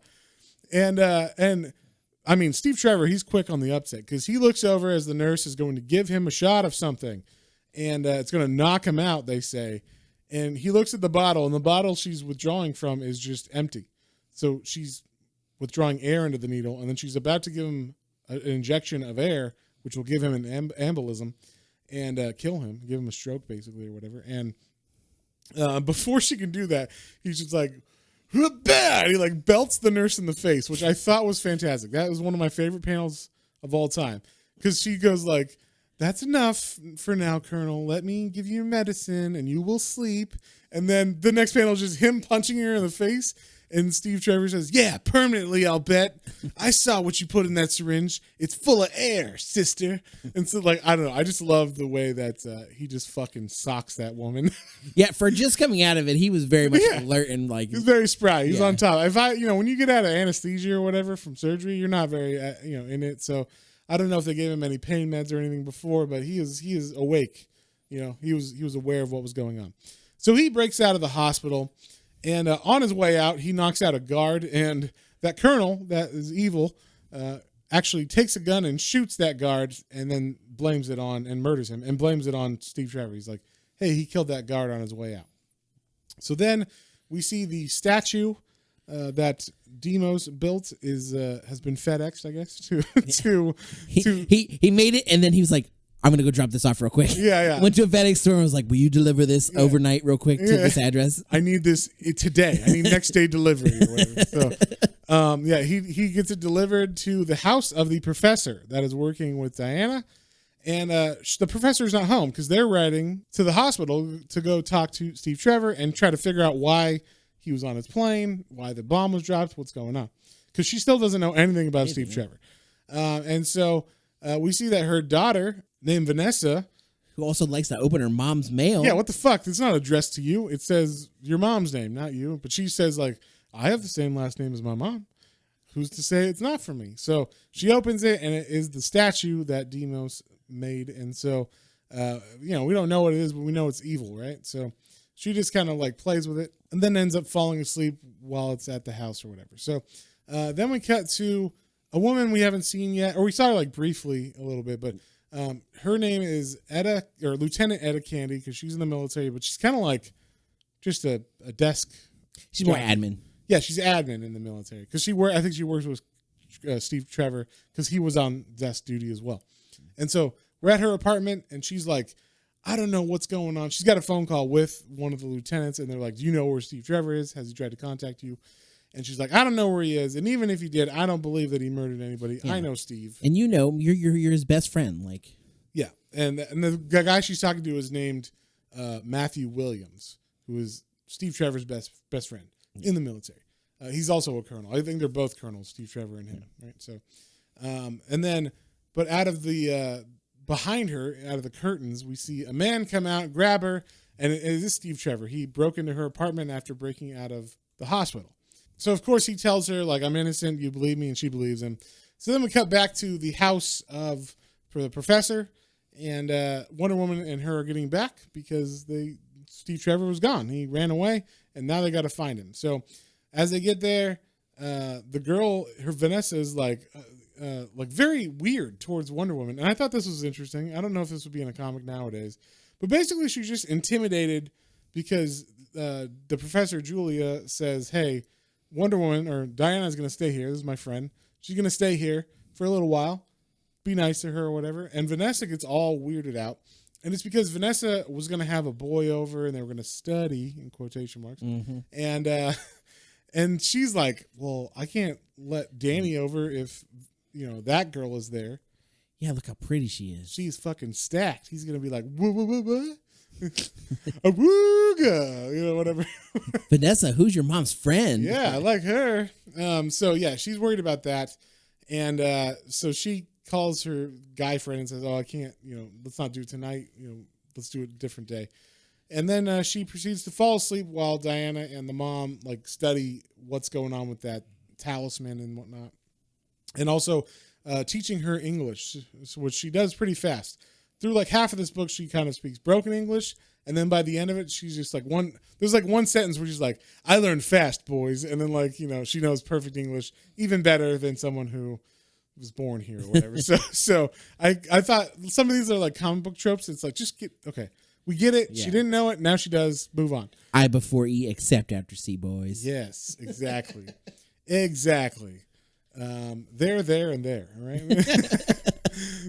And I mean, Steve Trevor, he's quick on the upset because he looks over as the nurse is going to give him a shot of something, and it's going to knock him out, they say. And he looks at the bottle, and the bottle she's withdrawing from is just empty. So she's withdrawing air into the needle, and then she's about to give him an injection of air, which will give him an embolism and kill him, give him a stroke, basically, or whatever. And before she can do that, he's just like, bad. He like belts the nurse in the face, which I thought was fantastic. That was one of my favorite panels of all time because she goes like, that's enough for now, Colonel. Let me give you your medicine and you will sleep. And then the next panel is just him punching her in the face. And Steve Trevor says, yeah, permanently, I'll bet. I saw what you put in that syringe. It's full of air, sister. And so, like, I don't know. I just love the way that he just fucking socks that woman. Yeah, for just coming out of it, he was very much alert and like... He was very spry. He was on top. If when you get out of anesthesia or whatever from surgery, you're not very, in it. So I don't know if they gave him any pain meds or anything before, but he is awake. He was aware of what was going on. So he breaks out of the hospital. And on his way out, he knocks out a guard, and that colonel that is evil actually takes a gun and shoots that guard and then blames it on and murders him and blames it on Steve Trevor. He's like, hey, he killed that guard on his way out. So then we see the statue that Demos built has been FedExed, I guess, He made it, and then he was like, I'm going to go drop this off real quick. Yeah. Went to a FedEx store and was like, will you deliver this overnight real quick to this address? I need this today. I need next day delivery or whatever. So, he gets it delivered to the house of the professor that is working with Diana. And the professor's not home because they're riding to the hospital to go talk to Steve Trevor and try to figure out why he was on his plane, why the bomb was dropped, what's going on. Because she still doesn't know anything about Steve Trevor. And so we see that her daughter, named Vanessa, who also likes to open her mom's mail. Yeah, what the fuck? It's not addressed to you. It says your mom's name, not you. But she says, like, I have the same last name as my mom. Who's to say it's not for me? So she opens it, and it is the statue that Demos made. And so, we don't know what it is, but we know it's evil, right? So she just kind of, like, plays with it and then ends up falling asleep while it's at the house or whatever. So then we cut to a woman we haven't seen yet, or we saw her, like, briefly a little bit, but her name is Etta, or Lieutenant Etta Candy, because she's in the military, but she's kind of like just a desk. She's more admin. Yeah, she's admin in the military because I think she works with Steve Trevor because he was on desk duty as well. And so we're at her apartment, and she's like, I don't know what's going on. She's got a phone call with one of the lieutenants, and they're like, do you know where Steve Trevor is? Has he tried to contact you? And she's like, I don't know where he is. And even if he did, I don't believe that he murdered anybody. Yeah. I know Steve. And you're his best friend. Like, yeah. And the guy she's talking to is named Matthew Williams, who is Steve Trevor's best friend in the military. He's also a colonel. I think they're both colonels, Steve Trevor and him. Right. So, but out of the, behind her, out of the curtains, we see a man come out, grab her. And it is Steve Trevor. He broke into her apartment after breaking out of the hospital. So, of course, he tells her, like, I'm innocent, you believe me, and she believes him. So then we cut back to the house for the professor, and Wonder Woman and her are getting back because Steve Trevor was gone. He ran away, and now they got to find him. So as they get there, the girl, her Vanessa, is like very weird towards Wonder Woman. And I thought this was interesting. I don't know if this would be in a comic nowadays. But basically, she's just intimidated because the professor, Julia, says, hey, Wonder Woman, or Diana's going to stay here. This is my friend. She's going to stay here for a little while. Be nice to her or whatever. And Vanessa gets all weirded out. And it's because Vanessa was going to have a boy over and they were going to study, in quotation marks. Mm-hmm. And she's like, well, I can't let Danny over if, that girl is there. Yeah, look how pretty she is. She's fucking stacked. He's going to be like, what? Awooga, whatever. Vanessa, who's your mom's friend? Yeah, I like her. So yeah, she's worried about that, and so she calls her guy friend and says, "Oh, I can't. Let's not do it tonight. Let's do it a different day." And then she proceeds to fall asleep while Diana and the mom study what's going on with that talisman and whatnot, and also teaching her English, which she does pretty fast. Through half of this book, she kind of speaks broken English, and then by the end of it, she's just there's one sentence where she's like, I learned fast, boys. And then she knows perfect English, even better than someone who was born here or whatever. so I thought some of these are comic book tropes. It's we get it. Yeah. She didn't know it. Now she does. Move on. I before E, except after C, boys. Yes, exactly. Exactly. There, and there. All right.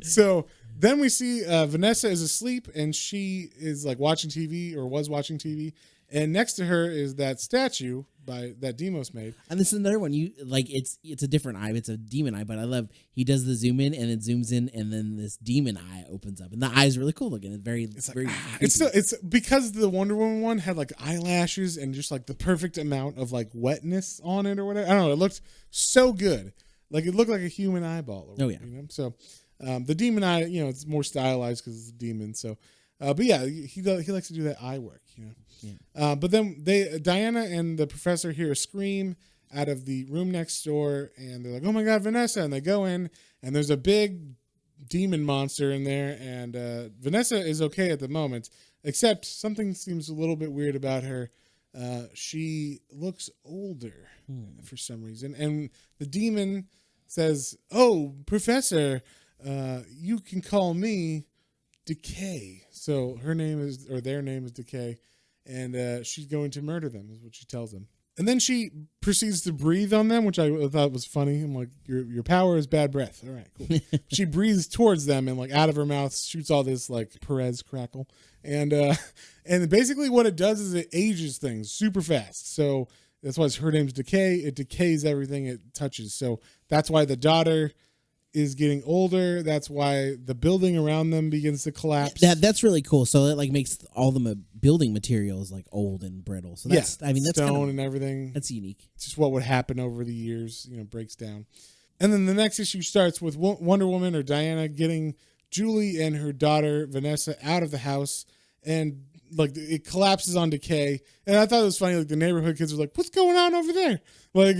So then we see Vanessa is asleep and she is watching TV, or was watching TV, and next to her is that statue that Demos made. And this is another one. It's a different eye. It's a demon eye, but I love he does the zoom in and it zooms in and then this demon eye opens up and the eye is really cool looking. It's because the Wonder Woman one had eyelashes and just the perfect amount of wetness on it or whatever. I don't know. It looked so good. It looked like a human eyeball. Or whatever, So. The demon eye, it's more stylized because it's a demon. So, but yeah, he likes to do that eye work, Yeah. But then Diana and the professor hear a scream out of the room next door, and they're like, "Oh my God, Vanessa!" And they go in, and there's a big demon monster in there, and Vanessa is okay at the moment, except something seems a little bit weird about her. She looks older for some reason, and the demon says, "Oh, Professor. You can call me Decay." So their name is Decay, and she's going to murder them, is what she tells them. And then she proceeds to breathe on them, which I thought was funny. I'm like, your power is bad breath. All right, cool. She breathes towards them and like out of her mouth shoots all this like Perez crackle. And basically what it does is it ages things super fast. So that's why her name's Decay. It decays everything it touches. So that's why the daughter is getting older. That's why the building around them begins to collapse. That's really cool. So it like makes all the building materials like old and brittle. So that's I mean that's stone kind of, and everything. That's unique. It's just what would happen over the years. Breaks down. And then the next issue starts with Wonder Woman or Diana getting Julie and her daughter Vanessa out of the house, and like it collapses on Decay. And I thought it was funny. Like the neighborhood kids were like, "What's going on over there?" Like.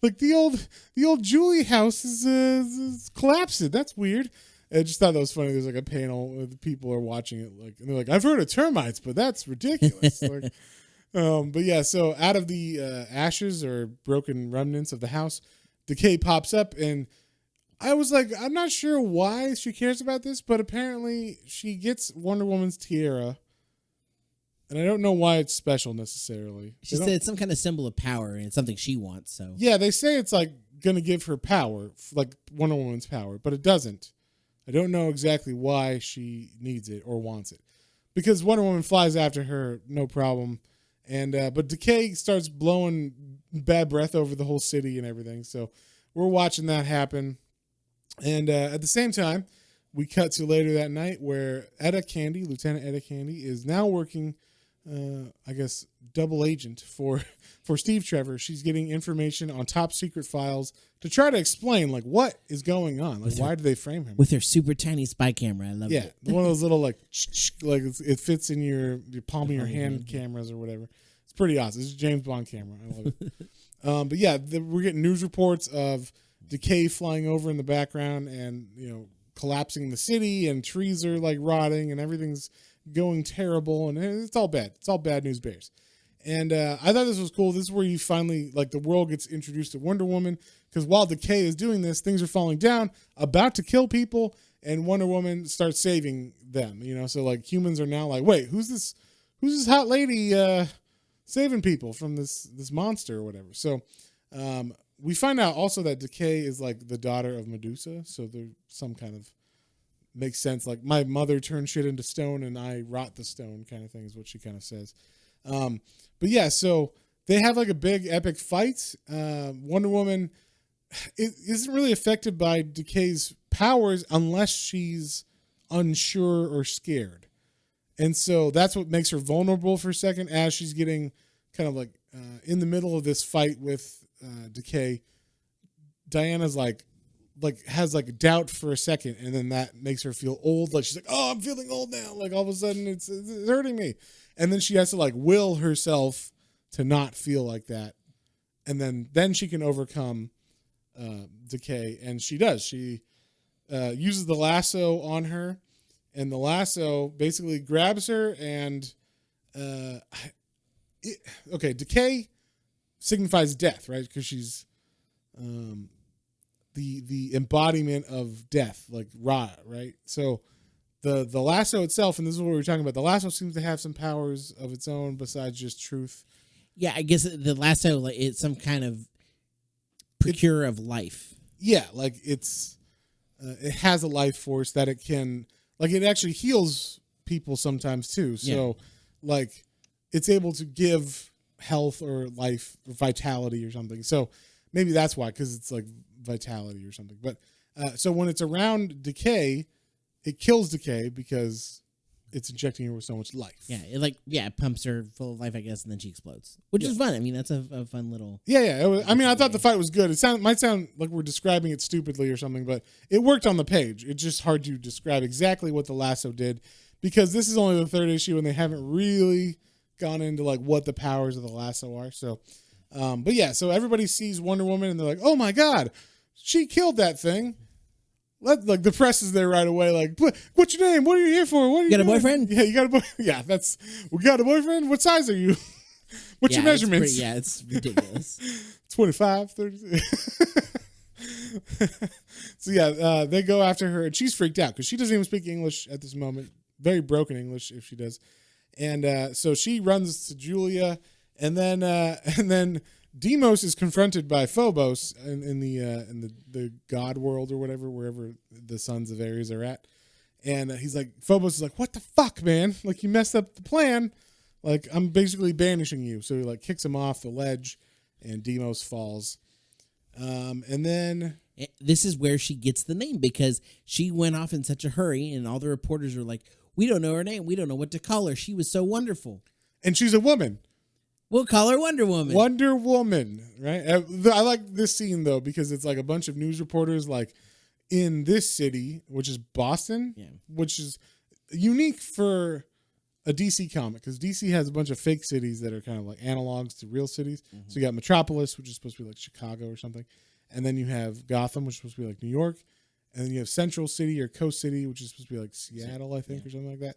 Like the old Julie house is collapsing. That's weird. I just thought that was funny. There's like a panel where the people are watching it, like, and they're like, "I've heard of termites, but that's ridiculous." Like, but yeah. So out of the ashes or broken remnants of the house, Decay pops up, and I was like, I'm not sure why she cares about this, but apparently she gets Wonder Woman's tiara. And I don't know why it's special necessarily. She said it's some kind of symbol of power, and it's something she wants. So yeah, they say it's like going to give her power, like Wonder Woman's power, but it doesn't. I don't know exactly why she needs it or wants it, because Wonder Woman flies after her, no problem. And but Decay starts blowing bad breath over the whole city and everything. So we're watching that happen. And at the same time, we cut to later that night where Lieutenant Etta Candy, is now working. I guess double agent for Steve Trevor. She's getting information on top secret files to try to explain like what is going on. Like why do they frame him with her super tiny spy camera? I love it. Yeah, one of those little like it fits in your palm of your hand cameras or whatever. It's pretty awesome. It's a James Bond camera. I love it. But yeah, we're getting news reports of Decay flying over in the background and collapsing the city, and trees are like rotting and everything's going terrible, and it's all bad. It's all bad news bears. And I thought this was cool. This is where you finally, like, the world gets introduced to Wonder Woman, because while Decay is doing this, things are falling down, about to kill people, and Wonder Woman starts saving them. So like humans are now like, wait, who's this hot lady saving people from this monster or whatever? So we find out also that Decay is like the daughter of Medusa, so there's some kind of makes sense. Like my mother turned shit into stone and I rot the stone kind of thing is what she kind of says. But yeah, so they have like a big epic fight. Wonder Woman isn't really affected by Decay's powers unless she's unsure or scared. And so that's what makes her vulnerable for a second as she's getting kind of like in the middle of this fight with Decay. Diana's like has like doubt for a second, and then that makes her feel old. Like she's like, oh, I'm feeling old now. Like all of a sudden it's hurting me. And then she has to like will herself to not feel like that. And then she can overcome Decay. And she does. She uses the lasso on her, and the lasso basically grabs her and Decay signifies death, right? Because she's the embodiment of death, like rot, right? So the lasso itself, and this is what we were talking about, the lasso seems to have some powers of its own besides just truth. Yeah, I guess the lasso, like, it's some kind of procure of life. Yeah, like it has a life force that it can, like, it actually heals people sometimes too. So like it's able to give health or life or vitality or something. So maybe that's why, because it's like vitality or something. But so when it's around Decay, it kills Decay because it's injecting her with so much life. Yeah, it pumps her full of life, I guess, and then she explodes, which is fun. I mean, that's a fun little. Yeah. I thought the fight was good. It might sound like we're describing it stupidly or something, but it worked on the page. It's just hard to describe exactly what the lasso did, because this is only the third issue and they haven't really gone into like what the powers of the lasso are. So, but yeah, so everybody sees Wonder Woman and they're like, "Oh my God, she killed that thing." Like the press is there right away. Like, what's your name? What are you here for? What are you got doing? A boyfriend? Yeah, you got a boy. Yeah, we got a boyfriend. What size are you? What's your measurements? It's ridiculous. 25, 30. So yeah, they go after her and she's freaked out because she doesn't even speak English at this moment. Very broken English if she does. And so she runs to Julia And then Deimos is confronted by Phobos in the God world or whatever, wherever the sons of Aries are at. And he's like, Phobos is like, what the fuck, man? Like, you messed up the plan. Like, I'm basically banishing you. So he like kicks him off the ledge, and Deimos falls. And then this is where she gets the name, because she went off in such a hurry, and all the reporters were like, we don't know her name. We don't know what to call her. She was so wonderful. And she's a woman. We'll call her Wonder Woman. Wonder Woman, right? I like this scene, though, because it's like a bunch of news reporters, like, in this city, which is Boston, which is unique for a DC comic, because DC has a bunch of fake cities that are kind of like analogs to real cities. Mm-hmm. So you got Metropolis, which is supposed to be like Chicago or something. And then you have Gotham, which is supposed to be like New York. And then you have Central City or Coast City, which is supposed to be like Seattle, I think, or something like that.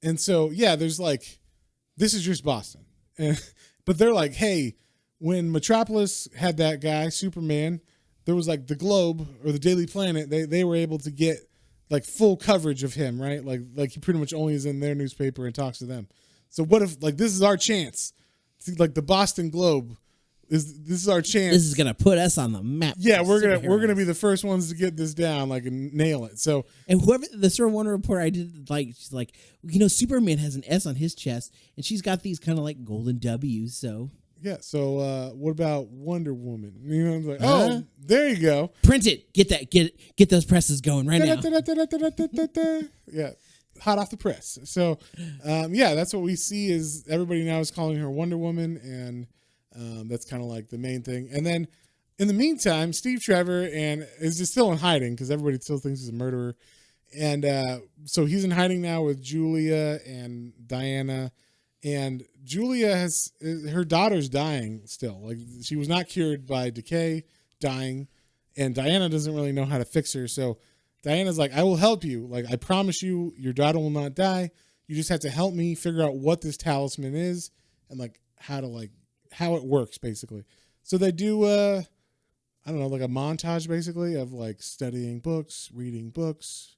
And so, yeah, there's like, this is just Boston. But they're like, hey, when Metropolis had that guy, Superman, there was like the Globe or the Daily Planet, they were able to get like full coverage of him, right? Like he pretty much only is in their newspaper and talks to them. So what if like this is our chance? See, like the Boston Globe this is our chance. This is gonna put us on the map. Yeah, we're gonna be the first ones to get this down, like, and nail it. So, and whoever the Sir Wonder report I did, like, she's like, you know, Superman has an S on his chest, and she's got these kind of like golden W's. So yeah. So what about Wonder Woman? You know, I'm like, oh, there you go. Print it. Get those presses going right now. Yeah. Hot off the press. So, yeah, that's what we see is everybody now is calling her Wonder Woman, and that's kind of like the main thing. And then in the meantime, Steve Trevor is just still in hiding because everybody still thinks he's a murderer. And so he's in hiding now with Julia and Diana. And Julia her daughter's dying still. Like, she was not cured by decay, dying. And Diana doesn't really know how to fix her. So Diana's like, I will help you. Like, I promise you, your daughter will not die. You just have to help me figure out what this talisman is and like how it works, basically. So they do, I don't know, like a montage, basically, of like studying books, reading books,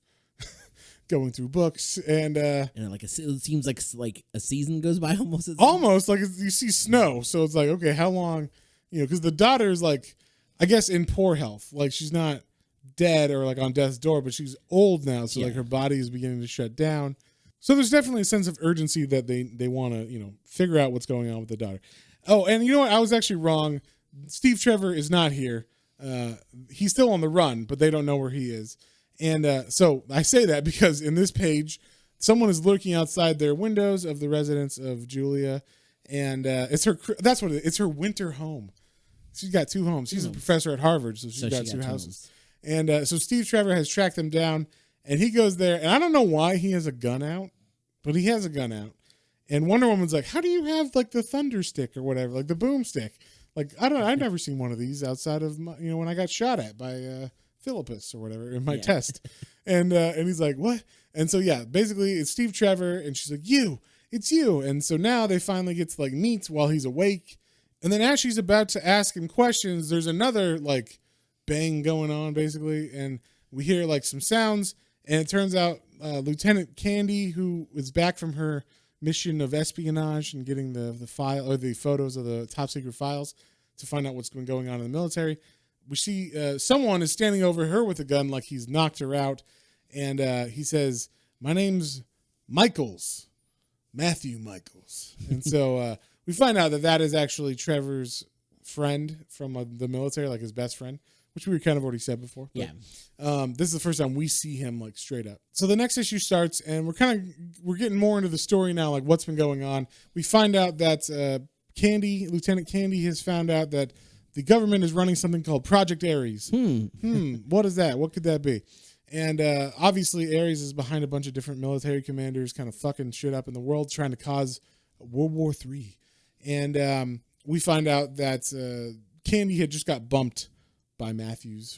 going through books, and like it seems like a season goes by almost. Almost like you see snow. So it's like, okay, how long, because the daughter is like, I guess in poor health. Like, she's not dead or like on death's door, but she's old now. So like her body is beginning to shut down. So there's definitely a sense of urgency that they want to, figure out what's going on with the daughter. Oh, and you know what? I was actually wrong. Steve Trevor is not here. He's still on the run, but they don't know where he is. And so I say that because in this page, someone is lurking outside their windows of the residence of Julia, and it's her. That's what it is. It's her winter home. She's got two homes. She's a professor at Harvard, so she's got two houses. And so Steve Trevor has tracked them down, and he goes there. And I don't know why he has a gun out, but he has a gun out. And Wonder Woman's like, how do you have like the thunder stick or whatever, like the boomstick? Like, I've never seen one of these outside of my, when I got shot at by Philippus or whatever in my test. And he's like, what? And so, yeah, basically it's Steve Trevor, and she's like, it's you. And so now they finally get to like meet while he's awake. And then as she's about to ask him questions, there's another like bang going on, basically. And we hear like some sounds, and it turns out Lieutenant Candy, who is back from her mission of espionage and getting the file or the photos of the top secret files to find out what's been going on in the military. We see someone is standing over her with a gun, like he's knocked her out. And he says, my name's Matthew Michaels. And so we find out that is actually Trevor's friend from the military, like his best friend, which we kind of already said before. But, this is the first time we see him like straight up. So the next issue starts, and we're getting more into the story now, like what's been going on. We find out that Lieutenant Candy has found out that the government is running something called Project Aries. What is that? What could that be? And obviously Aries is behind a bunch of different military commanders kind of fucking shit up in the world, trying to cause World War III. And we find out that Candy had just got bumped by Matthews.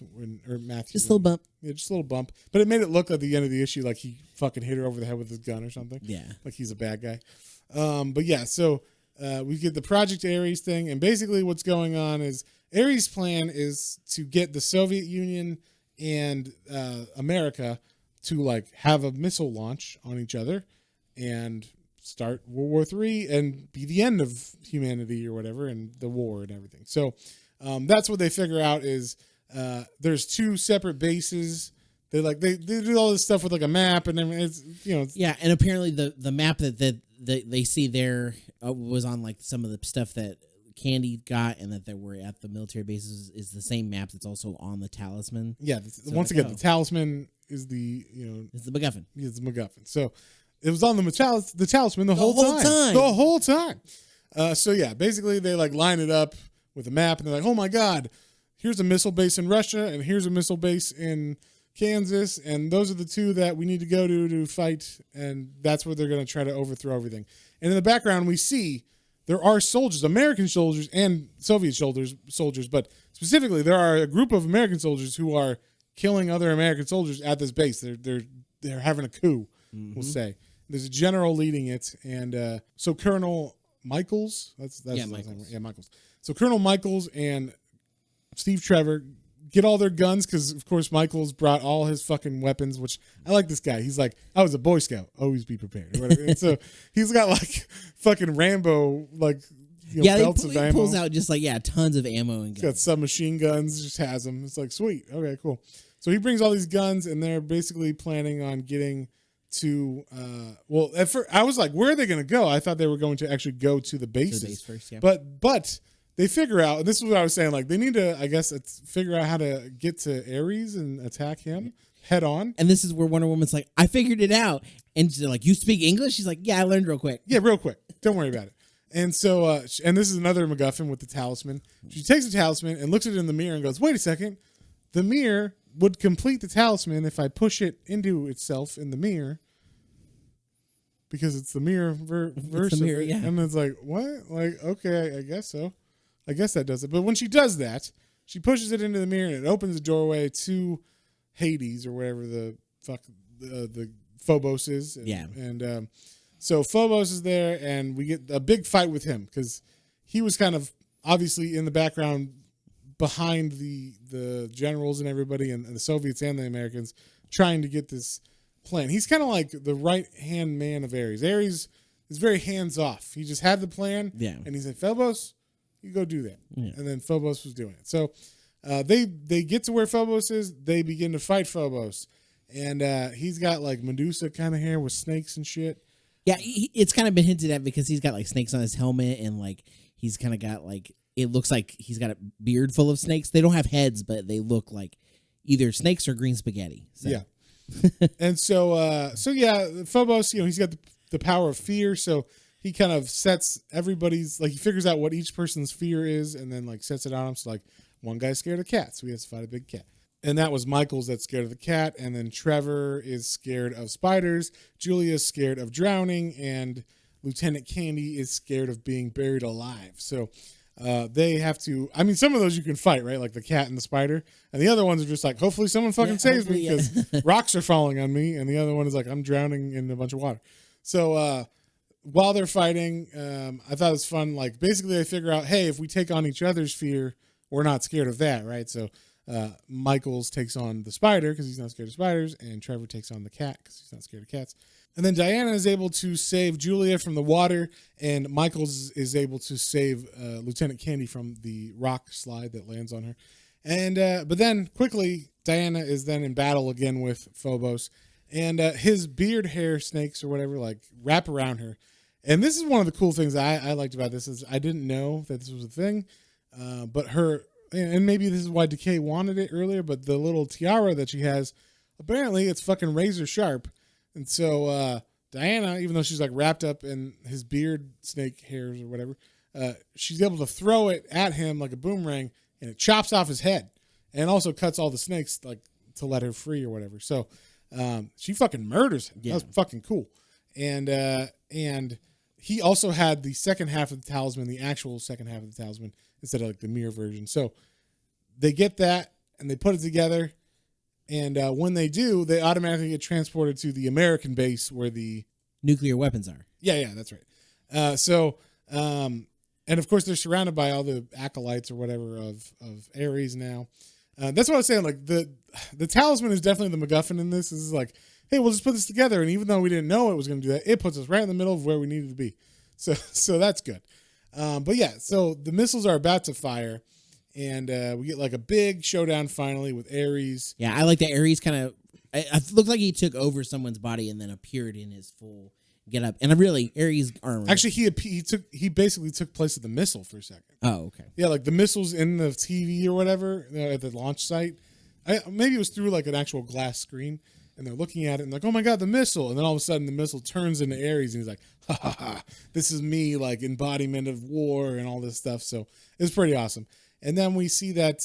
Just a little bump. Yeah, just a little bump. But it made it look at the end of the issue like he fucking hit her over the head with his gun or something. Yeah. Like he's a bad guy. But yeah, so we get the Project Aries thing. And basically what's going on is Aries' plan is to get the Soviet Union and America to like have a missile launch on each other and start World War III and be the end of humanity or whatever, and the war and everything. So that's what they figure out is there's two separate bases. They do all this stuff with like a map and everything. It's, yeah, and apparently the map that they see there was on like some of the stuff that Candy got, and that they were at the military bases is the same map that's also on the talisman. Yeah, once again, the talisman is the it's the MacGuffin. Yeah, it's the MacGuffin. So it was on the talisman the whole time. The whole time. So yeah, basically they like line it up with a map, and they're like, oh my god, here's a missile base in Russia, and here's a missile base in Kansas, and those are the two that we need to go to fight, and that's where they're going to try to overthrow everything. And in the background, we see there are soldiers, American soldiers and Soviet soldiers, but specifically there are a group of American soldiers who are killing other American soldiers at this base. They're having a coup, we'll say. There's a general leading it, and so Colonel Michaels, that's Michaels. Yeah, Michaels. So Colonel Michaels and Steve Trevor get all their guns because, of course, Michaels brought all his fucking weapons, which I like this guy. He's like, I was a Boy Scout. Always be prepared. Or whatever. And so he's got like fucking Rambo, like, belts of ammo. He pulls out just like, tons of ammo and guns. He's got submachine guns, just has them. It's like, sweet. Okay, cool. So he brings all these guns, and they're basically planning on getting to, at first, I was like, where are they going to go? I thought they were going to actually go to the bases. To the base first, yeah. But they figure out, and this is what I was saying, like they need to, I guess, figure out how to get to Aries and attack him head on. And this is where Wonder Woman's like, I figured it out. And she's like, you speak English? She's like, yeah, I learned real quick. Yeah, real quick. Don't worry about it. And so, and this is another MacGuffin with the talisman. She takes the talisman and looks at it in the mirror and goes, wait a second. The mirror would complete the talisman if I push it into itself in the mirror. Because it's the mirror verse of it. Yeah. And it's like, what? Like, okay, I guess so. I guess that does it. But when she does that, she pushes it into the mirror and it opens a doorway to Hades or wherever the fuck the Phobos is. And so Phobos is there, and we get a big fight with him because he was kind of obviously in the background behind the generals and everybody and the Soviets and the Americans trying to get this plan. He's kind of like the right-hand man of Aries. Aries is very hands-off. He just had the plan, and he said, Phobos, you go do that. Yeah. And then Phobos was doing it. So they get to where Phobos is. They begin to fight Phobos. And he's got like Medusa kind of hair with snakes and shit. Yeah, it's kind of been hinted at because he's got like snakes on his helmet, and like he's kind of got like, it looks like he's got a beard full of snakes. They don't have heads, but they look like either snakes or green spaghetti. So. Yeah. And so Phobos, he's got the power of fear. So he kind of sets everybody's, like, he figures out what each person's fear is and then like sets it on him. So like one guy's scared of cats, so he has to fight a big cat. And that was Michaels that's scared of the cat. And then Trevor is scared of spiders. Julia's scared of drowning. And Lieutenant Candy is scared of being buried alive. So they have to, I mean, some of those you can fight, right? Like the cat and the spider. And the other ones are just like, hopefully someone fucking saves me because rocks are falling on me. And the other one is like, I'm drowning in a bunch of water. So while they're fighting, I thought it was fun. Like basically they figure out, hey, if we take on each other's fear, we're not scared of that, right? So Michaels takes on the spider because he's not scared of spiders, and Trevor takes on the cat because he's not scared of cats. And then Diana is able to save Julia from the water, and Michaels is able to save Lieutenant Candy from the rock slide that lands on her. And but then quickly, Diana is then in battle again with Phobos, and his beard hair snakes or whatever like wrap around her. And this is one of the cool things I liked about this is I didn't know that this was a thing, but her. And maybe this is why Decay wanted it earlier, but the little tiara that she has, apparently it's fucking razor sharp. And so Diana, even though she's like wrapped up in his beard snake hairs or whatever, she's able to throw it at him like a boomerang, and it chops off his head and also cuts all the snakes like to let her free or whatever. So she fucking murders him. Yeah. That was fucking cool. And he also had the second half of the talisman, the actual second half of the talisman, instead of like the mirror version. So they get that and they put it together. And when they do, they automatically get transported to the American base where the nuclear weapons are. Yeah, that's right. And of course they're surrounded by all the acolytes or whatever of Aries now. That's what I was saying. Like the talisman is definitely the MacGuffin in this. This is like, hey, we'll just put this together. And even though we didn't know it was going to do that, it puts us right in the middle of where we needed to be. So that's good. But yeah, so the missiles are about to fire, and we get like a big showdown finally with Aries. Yeah, I like that Aries kind of. It looked like he took over someone's body and then appeared in his full get up. And really, Aries' armor. Actually, he basically took place of the missile for a second. Oh, okay. Yeah, like the missiles in the TV or whatever at the launch site. Maybe it was through like an actual glass screen, and they're looking at it and like, oh my god, the missile! And then all of a sudden, the missile turns into Aries, and he's like, ha ha ha, this is me, like embodiment of war and all this stuff. So it's pretty awesome. And then we see that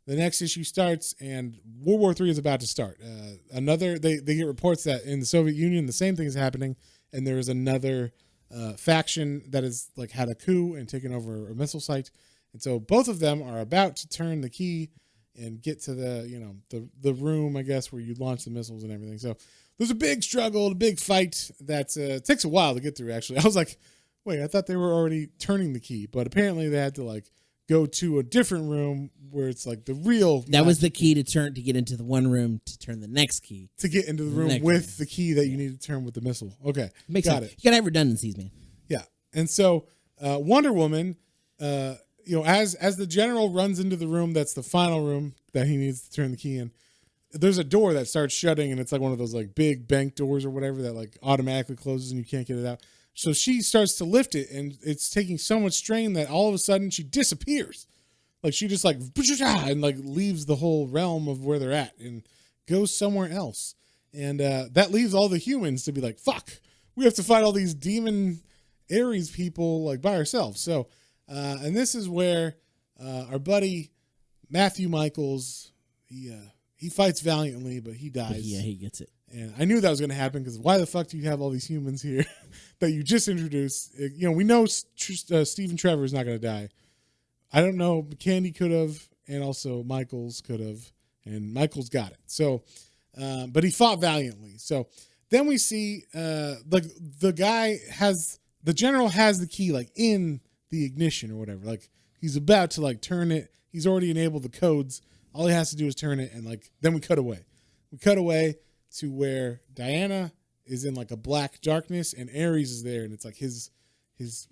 the next issue starts, and World War III is about to start. They get reports that in the Soviet Union, the same thing is happening, and there is another faction that has like had a coup and taken over a missile site, and so both of them are about to turn the key and get to the room, I guess, where you launch the missiles and everything. So there's a big struggle, a big fight that takes a while to get through. Actually, I was like, wait, I thought they were already turning the key, but apparently they had to like go to a different room where it's like the real. That was the key to get into the one room to turn the next key. To get into the room with the key that you need to turn with the missile. Okay. Makes sense. You gotta have redundancies, man. Yeah. And so Wonder Woman, as the general runs into the room that's the final room that he needs to turn the key in, there's a door that starts shutting, and it's like one of those like big bank doors or whatever that like automatically closes and you can't get it out. So she starts to lift it, and it's taking so much strain that all of a sudden she disappears. Like she just like and like leaves the whole realm of where they're at and goes somewhere else. And that leaves all the humans to be like, fuck, we have to fight all these demon Aries people like by ourselves. So, and this is where our buddy Matthew Michaels, he fights valiantly, but he dies. Yeah, he gets it. And I knew that was going to happen because why the fuck do you have all these humans here that you just introduced? We know Steve and Trevor is not going to die. I don't know. Candy could have, and also Michaels could have, and Michaels got it. So, but he fought valiantly. So then we see the general has the key like in the ignition or whatever. Like he's about to like turn it. He's already enabled the codes. All he has to do is turn it, and like then we cut away. We cut away to where Diana is in like a black darkness, and Aries is there, and it's like his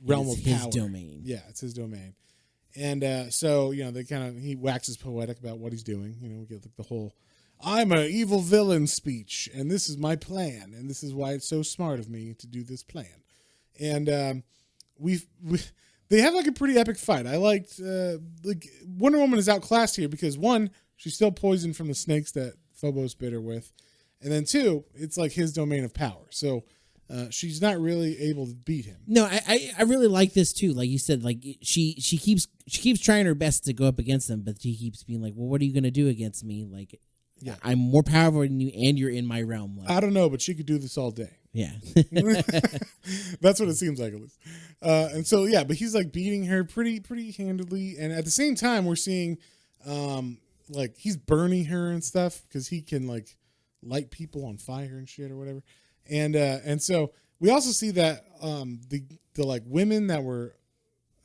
realm of power. His domain. Yeah, it's his domain. And so he waxes poetic about what he's doing. We get like the whole "I'm an evil villain" speech, and this is my plan, and this is why it's so smart of me to do this plan. And they have like a pretty epic fight. I liked like Wonder Woman is outclassed here because one, she's still poisoned from the snakes that Phobos bit her with. And then two, it's like his domain of power. So she's not really able to beat him. No, I really like this too. Like you said, like she keeps trying her best to go up against them, but she keeps being like, well, what are you going to do against me? Like, yeah, I'm more powerful than you, and you're in my realm. Like, I don't know, but she could do this all day. Yeah. That's what it seems like, at least. And so, yeah, but he's like beating her pretty handedly. And at the same time, we're seeing like he's burning her and stuff because he can like light people on fire and shit or whatever. And so we also see that the like women that were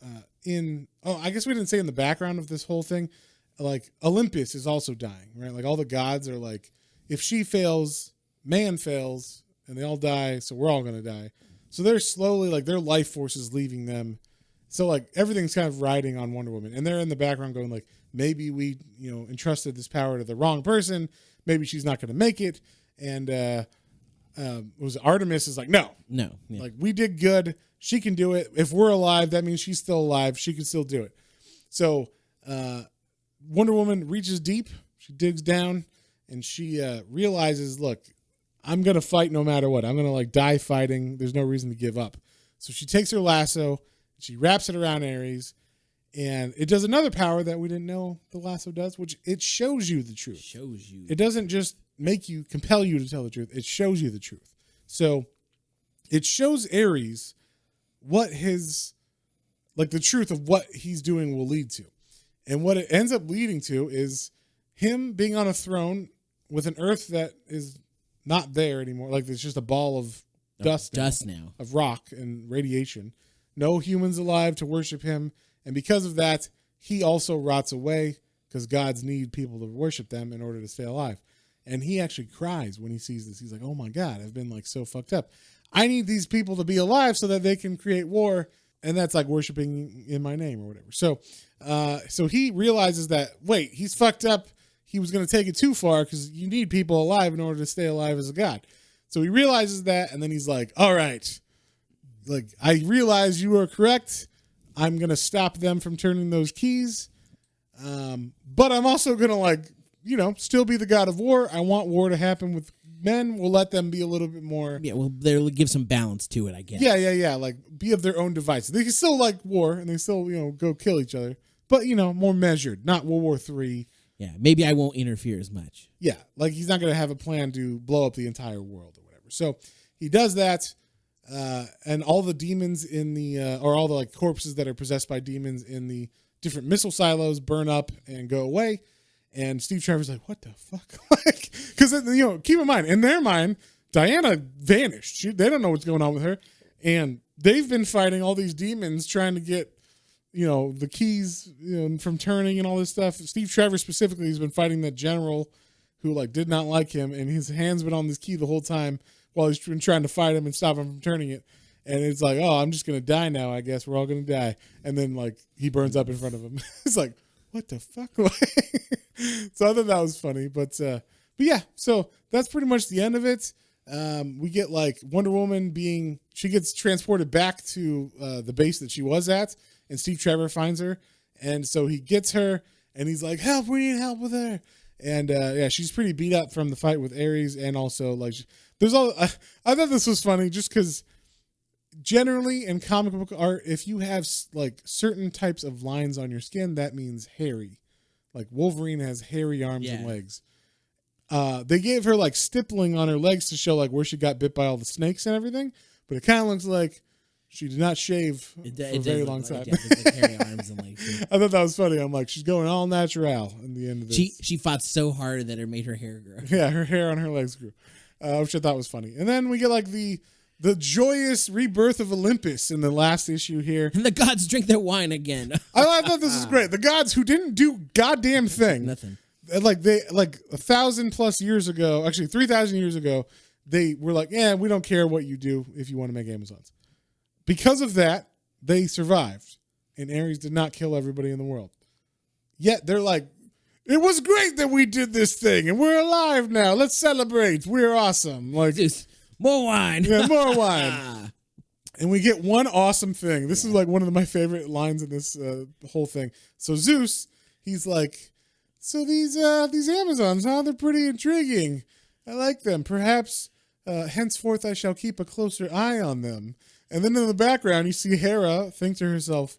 I guess we didn't say in the background of this whole thing, like Olympus is also dying, right? Like all the gods are like, if she fails, man fails, and they all die, so we're all gonna die. So they're slowly like their life force is leaving them. So like everything's kind of riding on Wonder Woman, and they're in the background going like, maybe we entrusted this power to the wrong person. Maybe she's not gonna make it. And was Artemis is like, no, yeah. Like we did good. She can do it. If we're alive, that means she's still alive. She can still do it. So Wonder Woman reaches deep. She digs down, and she realizes, look, I'm going to fight no matter what. I'm going to like die fighting. There's no reason to give up. So she takes her lasso, she wraps it around Aries, and it does another power that we didn't know the lasso does, which it shows you the truth. Shows you. It doesn't just compel you to tell the truth. It shows you the truth. So it shows Aries what the truth of what he's doing will lead to. And what it ends up leading to is him being on a throne with an earth that is not there anymore. Like it's just a ball of dust now. Of rock and radiation. No humans alive to worship him. And because of that, he also rots away because gods need people to worship them in order to stay alive. And he actually cries when he sees this. He's like, oh my God, I've been like so fucked up. I need these people to be alive so that they can create war. And that's like worshiping in my name or whatever. So he realizes that, wait, he's fucked up. He was going to take it too far because you need people alive in order to stay alive as a god. So he realizes that, and then he's like, all right, like, I realize you are correct. I'm going to stop them from turning those keys. But I'm also going to, like, you know, still be the god of war. I want war to happen with men. We'll let them be a little bit more. Yeah, well, they'll give some balance to it, I guess. Yeah. Like, be of their own device. They can still like war, and they still, you know, go kill each other. But, you know, more measured, not World War III. Yeah, maybe I won't interfere as much. Yeah, like he's not going to have a plan to blow up the entire world or whatever. So he does that, and all the demons in the, or all the like corpses that are possessed by demons in the different missile silos burn up and go away. And Steve Trevor's like, what the fuck? Like, because, you know, keep in mind, in their mind, Diana vanished. They don't know what's going on with her. And they've been fighting all these demons trying to get, you know, the keys, you know, from turning and all this stuff. Steve Trevor specifically has been fighting that general who like did not like him, and his hand's been on this key the whole time while he's been trying to fight him and stop him from turning it. And it's like, oh, I'm just gonna die now. I guess we're all gonna die. And then like he burns up in front of him. It's like, what the fuck? So I thought that was funny, but yeah. So that's pretty much the end of it. We get like Wonder Woman she gets transported back to the base that she was at. And Steve Trevor finds her, and so he gets her, and he's like, "Help! We need help with her." And yeah, she's pretty beat up from the fight with Aries, and also like, there's all. I thought this was funny just because generally in comic book art, if you have like certain types of lines on your skin, that means hairy. Like Wolverine has hairy arms and legs. They gave her like stippling on her legs to show like where she got bit by all the snakes and everything, but it kind of looks like she did not shave for a very long time. Like hairy arms and legs. I thought that was funny. I'm like, she's going all natural in the end of this. She fought so hard that it made her hair grow. Yeah, her hair on her legs grew, which I thought was funny. And then we get like the joyous rebirth of Olympus in the last issue here. And the gods drink their wine again. I thought this was great. The gods who didn't do goddamn thing. Nothing. Like 1,000+ years ago, actually 3,000 years ago, they were like, yeah, we don't care what you do if you want to make Amazons. Because of that, they survived, and Aries did not kill everybody in the world. Yet they're like, it was great that we did this thing, and we're alive now. Let's celebrate. We're awesome. Like, just more wine. Yeah, more wine. And we get one awesome thing. This is like one of my favorite lines in this whole thing. So Zeus, he's like, so these Amazons, huh? They're pretty intriguing. I like them. Perhaps henceforth I shall keep a closer eye on them. And then in the background, you see Hera think to herself,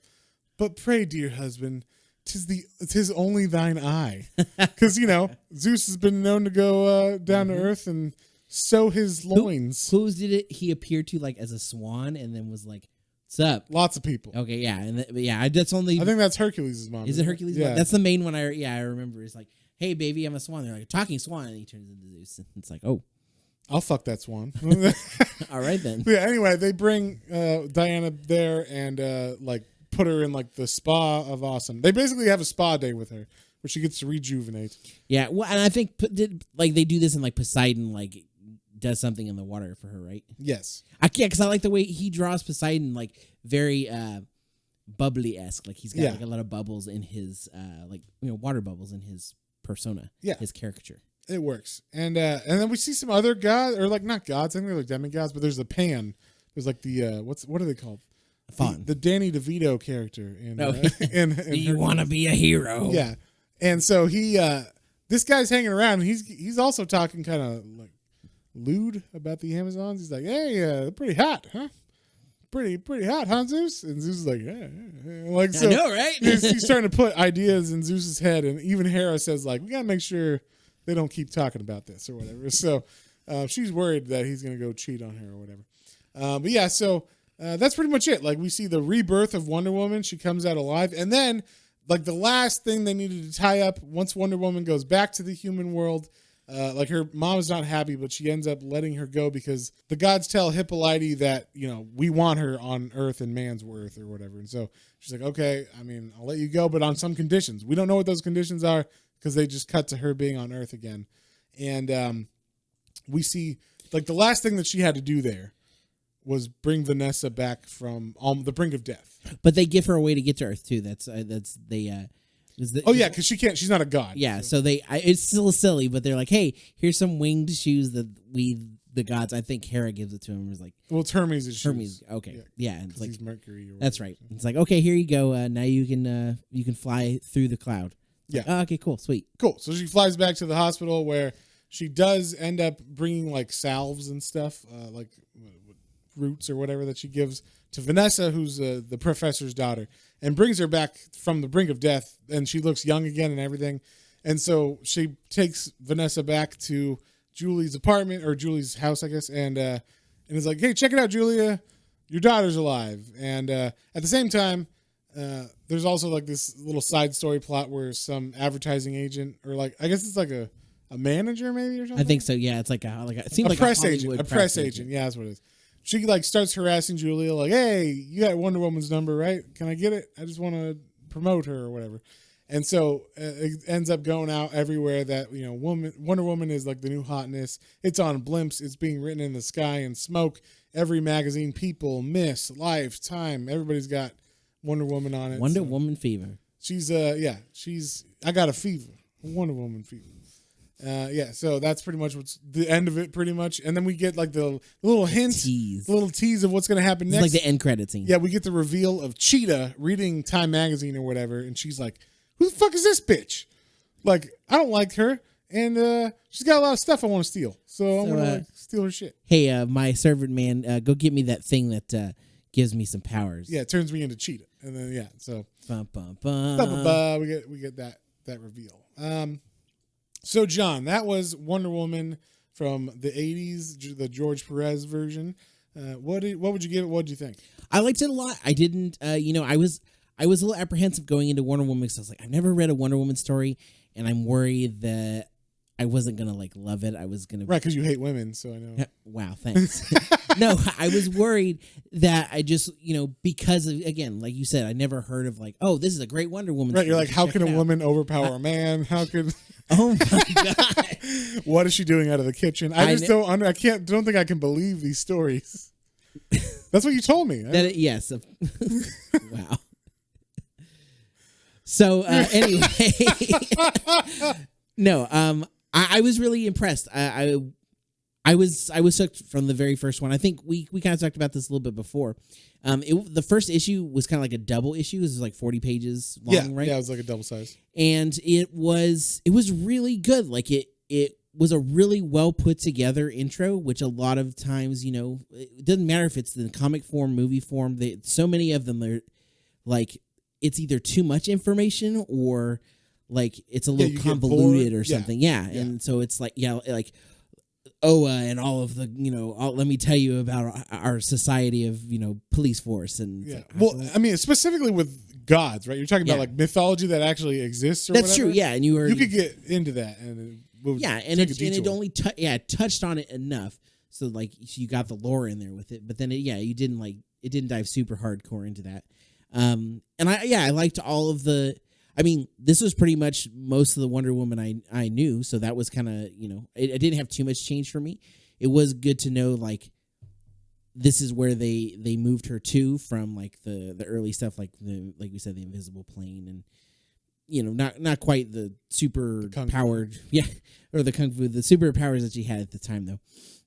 but pray, dear husband, 'tis only thine eye. Because, you know, Zeus has been known to go down to earth and sow his loins. Who did he appear to like as a swan and then was like, what's up? Lots of people. Okay, yeah. And that's only... I think that's Hercules' mom. Is it Hercules' mom? Yeah. That's the main one I remember. It's like, hey, baby, I'm a swan. They're like, a talking swan. And he turns into Zeus. And it's like, oh. I'll fuck that swan. All right, then. Yeah, anyway, they bring Diana there and like put her in like the spa of awesome. They basically have a spa day with her where she gets to rejuvenate. Yeah, well, and I think they do this in like Poseidon like does something in the water for her, right? Yes. I can't because I like the way he draws Poseidon like very bubbly-esque. Like he's got like a lot of bubbles in his like, you know, water bubbles in his persona. Yeah, his caricature. It works. And then we see some other gods, or like not gods, I think they're like demigods, but there's the Pan. There's like the what are they called? Fawn. The Danny DeVito character in Do you want to be a hero? Yeah. And so he this guy's hanging around, and he's also talking kind of like lewd about the Amazons. He's like, "Hey, they're pretty hot, huh? Pretty hot, huh, Zeus?" And Zeus is like, yeah. Like, so I know, right? he's starting to put ideas in Zeus's head, and even Hera says like, we got to make sure they don't keep talking about this or whatever. So she's worried that he's going to go cheat on her or whatever. But yeah, so that's pretty much it. Like we see the rebirth of Wonder Woman. She comes out alive. And then like the last thing they needed to tie up, once Wonder Woman goes back to the human world, like her mom is not happy, but she ends up letting her go because the gods tell Hippolyte that, you know, we want her on Earth and man's worth or whatever. And so she's like, okay, I mean, I'll let you go, but on some conditions. We don't know what those conditions are, because they just cut to her being on Earth again. And we see like the last thing that she had to do there was bring Vanessa back from the brink of death. But they give her a way to get to Earth too. That's they. Because she can't. She's not a god. Yeah, so it's still silly, but they're like, hey, here's some winged shoes that the gods. I think Hera gives it to him. Was like, well, it's Hermes' shoes. Hermes. Okay, yeah, it's like he's Mercury. Or that's right. It's like, okay, here you go. Now you can fly through the cloud. Yeah. Like, oh, okay, cool, sweet. Cool. So she flies back to the hospital where she does end up bringing like salves and stuff, like roots or whatever that she gives to Vanessa, who's the professor's daughter, and brings her back from the brink of death. And she looks young again and everything. And so she takes Vanessa back to Julie's apartment or Julie's house, I guess. And is like, hey, check it out, Julia. Your daughter's alive. And at the same time, there's also like this little side story plot where some advertising agent or like, I guess it's like a manager maybe or something. I think so. Yeah. It's like it seems like press agent. A press agent. Yeah, that's what it is. She like starts harassing Julia, like, "Hey, you got Wonder Woman's number, right? Can I get it? I just want to promote her or whatever." And so it ends up going out everywhere that Wonder Woman is like the new hotness. It's on blimps. It's being written in the sky and smoke. Every magazine, People, Miss, Life, Time, everybody's got Wonder Woman on it. Wonder Woman fever. She's I got a fever, Wonder Woman fever. So that's pretty much what's the end of it, pretty much. And then we get like the little hint, the little tease of what's going to happen next. It's like the end credit scene. Yeah, we get the reveal of Cheetah reading Time magazine or whatever, and she's like, "Who the fuck is this bitch? Like, I don't like her, and she's got a lot of stuff I want to steal, so I'm gonna steal her shit." Hey, my servant man, go get me that thing that gives me some powers. Yeah, it turns me into Cheetah, and then so bum, bum, bum. we get that reveal. So, John, that was Wonder Woman from the 80s, the George Pérez version. What would you give it? What did you think? I liked it a lot. I didn't, I was a little apprehensive going into Wonder Woman because I was like, I've never read a Wonder Woman story, and I'm worried that I wasn't going to, like, love it. I was going to... Right, because you hate women, so I know. Wow, thanks. No, I was worried that I just, because of, again, like you said, I never heard of, like, oh, this is a great Wonder Woman story. Right, you're like, how can a woman overpower a man? How could... Oh my God! What is she doing out of the kitchen? I don't think I can believe these stories. That's what you told me. Yes. Wow. So anyway, no. I was really impressed. I was hooked from the very first one. I think we kind of talked about this a little bit before. The first issue was kind of like a double issue. It was like 40 pages long, right? Yeah, it was like a double size. And it was really good. Like it was a really well put together intro, which a lot of times, it doesn't matter if it's in comic form, movie form. So many of them are like, it's either too much information or like it's a little convoluted or something. Yeah. And so it's like, and all of the, let me tell you about our society of, police force. And well, I mean, specifically with gods, right? You're talking about like mythology that actually exists or That's whatever. true. Yeah. And you could get into that. And it only touched on it enough. So like you got the lore in there with it, but then it didn't dive super hardcore into that. And I liked all of the, I mean, this was pretty much most of the Wonder Woman I knew, so that was kind of, it didn't have too much change for me. It was good to know, like, this is where they moved her to from, like, the early stuff, like we said, the invisible plane, and, not quite the super powered, or the kung fu, the super powers that she had at the time, though.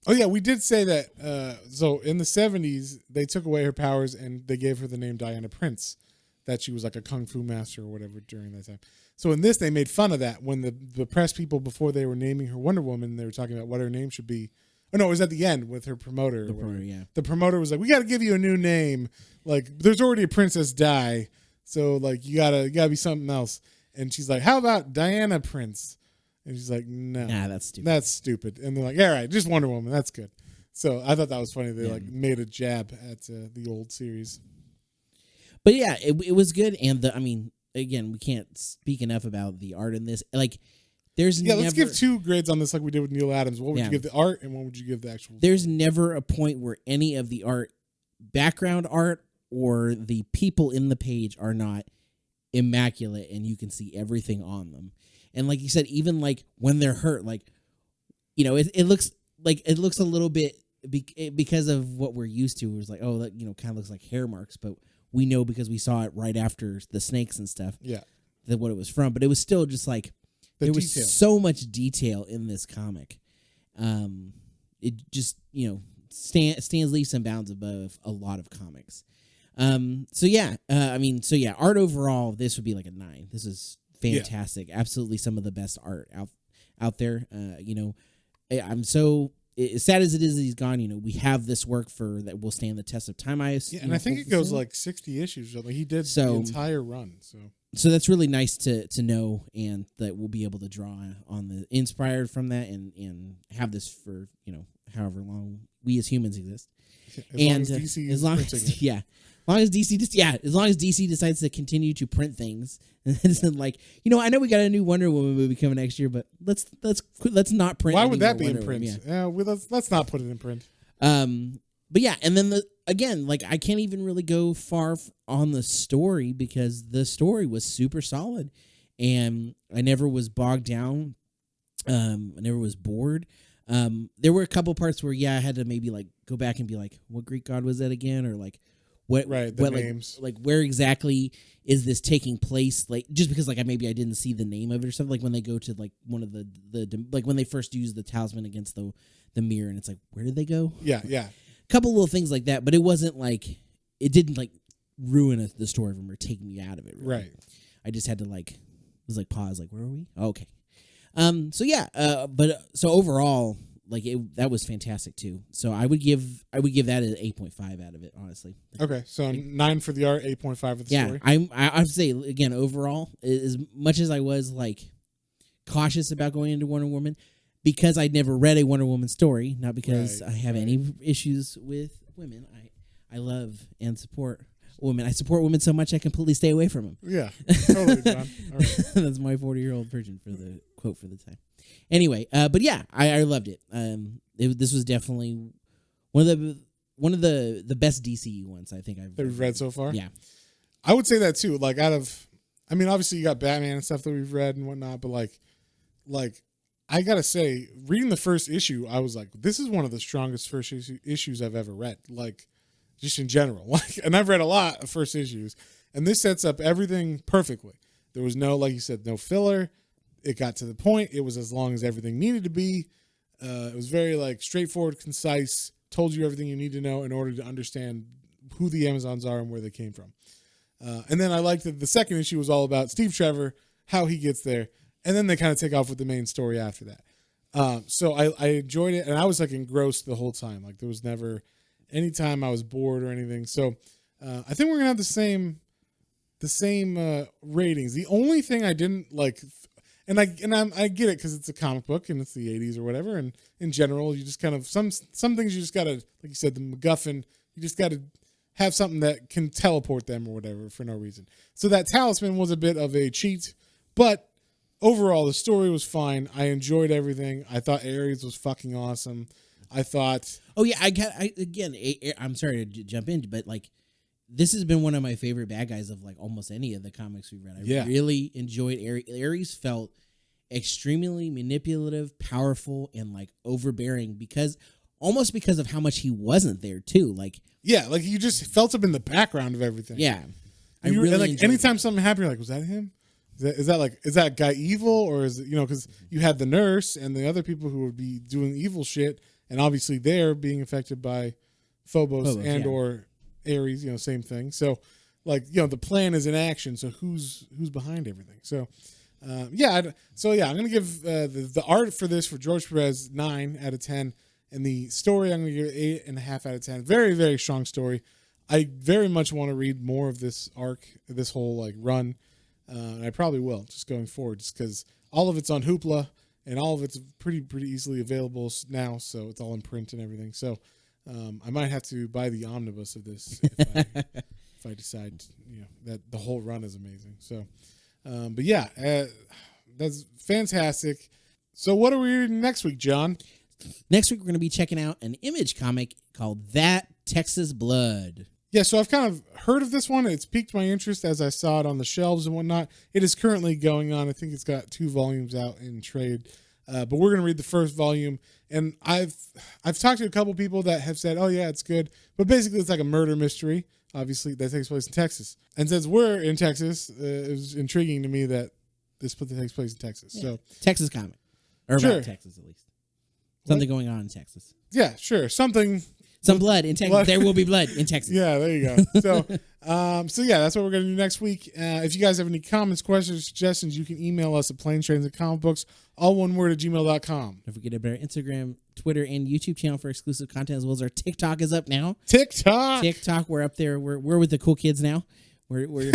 Oh, yeah, we did say that, so in the 70s, they took away her powers, and they gave her the name Diana Prince, that she was like a kung fu master or whatever during that time. So in this, they made fun of that when the press people, before they were naming her Wonder Woman, they were talking about what her name should be. Oh, no, it was at the end with her promoter. The promoter was like, we got to give you a new name. Like, there's already a Princess Di, so like you gotta be something else. And she's like, how about Diana Prince? And she's like, no. Nah, that's stupid. That's stupid. And they're like, all right, just Wonder Woman. That's good. So I thought that was funny. They made a jab at the old series. But yeah, it was good, and again, we can't speak enough about the art in this. Like, there's let's give 2 grades on this, like we did with Neil Adams. What would you give the art, and what would you give the actual? There's never a point where any of the art, background art, or the people in the page are not immaculate, and you can see everything on them. And like you said, even like when they're hurt, like, it looks a little bit because of what we're used to. It was like, oh, that kind of looks like hair marks, but we know because we saw it right after the snakes and stuff. Yeah, that what it was from. But it was still just like there was so much detail in this comic. It just stands leaps and bounds above a lot of comics. Art overall, this would be like a 9. This is fantastic. Yeah. Absolutely some of the best art out there. I'm so as sad as it is that he's gone. We have this work that will stand the test of time. I think it goes like 60 issues. Like he did the entire run. So that's really nice to know, and that we'll be able to draw on the inspired from that and have this for however long we as humans exist. As long as DC decides to continue to print things, and like I know we got a new Wonder Woman movie coming next year, but let's not print. Why would that be Wonder in print? Woman, Let's not put it in print. But yeah, and then I can't even really go far on the story because the story was super solid, and I never was bogged down. I never was bored. There were a couple parts where I had to maybe like go back and be like, what Greek god was that again, or like what names, like where exactly is this taking place? Like just because I didn't see the name of it or something. Like when they go to like one of the like when they first use the talisman against the mirror, and it's like, where did they go? Yeah. Couple little things like that, but it wasn't like it didn't like ruin the story of them or take me out of it. Really. Right. I just had to was pause. Like, where are we? Oh, okay. So overall, that was fantastic too. So I would give that an 8.5 out of it, honestly. Okay, so 9 for the art, 8.5 for the story. I would say again overall, as much as I was cautious about going into Wonder Woman, because I'd never read a Wonder Woman story, not because I have any issues with women. I love and support women. I support women so much I completely stay away from them. Yeah, totally, John. All right. That's my 40-year-old virgin for the quote for the time. Anyway, but yeah, I loved it. This was definitely one of the best DCU ones I think that we've read so far. Yeah, I would say that too. Like obviously you got Batman and stuff that we've read and whatnot, but like I gotta say, reading the first issue, I was like, this is one of the strongest first issues I've ever read. Like, just in general. And I've read a lot of first issues, and this sets up everything perfectly. There was no, like you said, no filler. It got to the point. It was as long as everything needed to be. It was very straightforward, concise. Told you everything you need to know in order to understand who the Amazons are and where they came from. And then I liked that the second issue was all about Steve Trevor, how he gets there. And then they kind of take off with the main story after that. So I enjoyed it, and I was engrossed the whole time. Like there was never any time I was bored or anything. So I think we're gonna have the same ratings. The only thing I didn't like, and I get it because it's a comic book and it's the 80s or whatever. And in general, you just kind of some things you just gotta, like you said, the MacGuffin. You just gotta have something that can teleport them or whatever for no reason. So that talisman was a bit of a cheat, but overall, the story was fine. I enjoyed everything. I thought Aries was fucking awesome. I thought... Oh, yeah. I'm sorry to jump in, but, this has been one of my favorite bad guys of, almost any of the comics we've read. I really enjoyed Aries. Aries felt extremely manipulative, powerful, and, overbearing almost because of how much he wasn't there, too. You just felt him in the background of everything. Yeah. Anytime something happened, you're like, was that him? Is that guy evil, or is it, because you had the nurse and the other people who would be doing evil shit, and obviously they're being affected by Phobos and or Aries, same thing. So the plan is in action. So who's behind everything? So I'm gonna give the art for this for George Pérez 9 out of 10, and the story I'm gonna give 8.5 out of 10. Very, very strong story. I very much want to read more of this arc, this whole run. And I probably will, just going forward, just because all of it's on Hoopla and all of it's pretty easily available now, so it's all in print and everything. So I might have to buy the omnibus of this if I decide, that the whole run is amazing. So, that's fantastic. So what are we reading next week, John? Next week we're going to be checking out an Image comic called That Texas Blood. Yeah, so I've kind of heard of this one. It's piqued my interest as I saw it on the shelves and whatnot. It is currently going on. I think it's got 2 volumes out in trade. But we're going to read the first volume. And I've talked to a couple people that have said, oh, yeah, it's good. But basically, it's like a murder mystery, obviously, that takes place in Texas. And since we're in Texas, it was intriguing to me that this takes place in Texas. Yeah. So Texas comic. Or sure. About Texas, at least. Something going on in Texas. Yeah, sure. Some blood in Texas. There will be blood in Texas. Yeah, there you go. So yeah, that's what we're going to do next week. If you guys have any comments, questions, suggestions, you can email us at planetrainsandcomicbooks, all one word, at gmail.com. Don't forget about our Instagram, Twitter, and YouTube channel for exclusive content, as well as our TikTok is up now. TikTok, we're up there. We're with the cool kids now. We're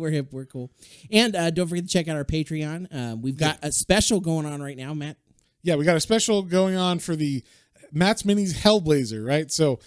hip, we're cool. And don't forget to check out our Patreon. We've got a special going on right now, Matt. Yeah, we got a special going on for the Matt's Minis Hellblazer, right? So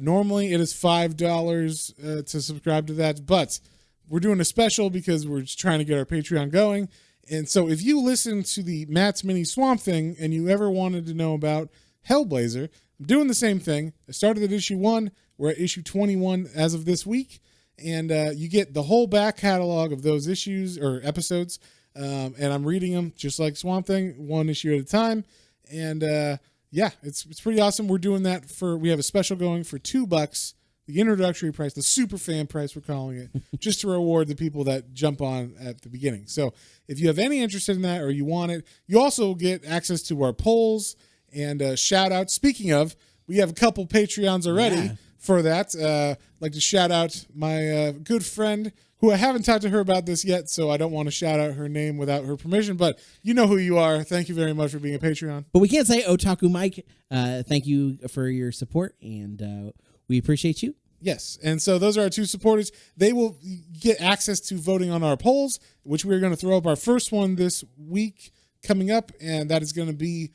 normally it is $5 to subscribe to that, but we're doing a special because we're just trying to get our Patreon going. And so if you listen to the Matt's Mini Swamp Thing and you ever wanted to know about Hellblazer, I'm doing the same thing. I started at issue 1. We're at issue 21 as of this week. And you get the whole back catalog of those issues or episodes. And I'm reading them just like Swamp Thing, one issue at a time. And yeah, it's pretty awesome. We're doing that we have a special going for $2, the introductory price, the super fan price we're calling it, just to reward the people that jump on at the beginning. So if you have any interest in that or you want it, you also get access to our polls and shout out. Speaking of, we have a couple Patreons already for that. I'd like to shout out my good friend, who I haven't talked to her about this yet, so I don't want to shout out her name without her permission, but you know who you are. Thank you very much for being a Patreon. But we can't say Otaku Mike. Thank you for your support, and we appreciate you. Yes, and so those are our 2 supporters. They will get access to voting on our polls, which we're going to throw up our first one this week coming up, and that is going to be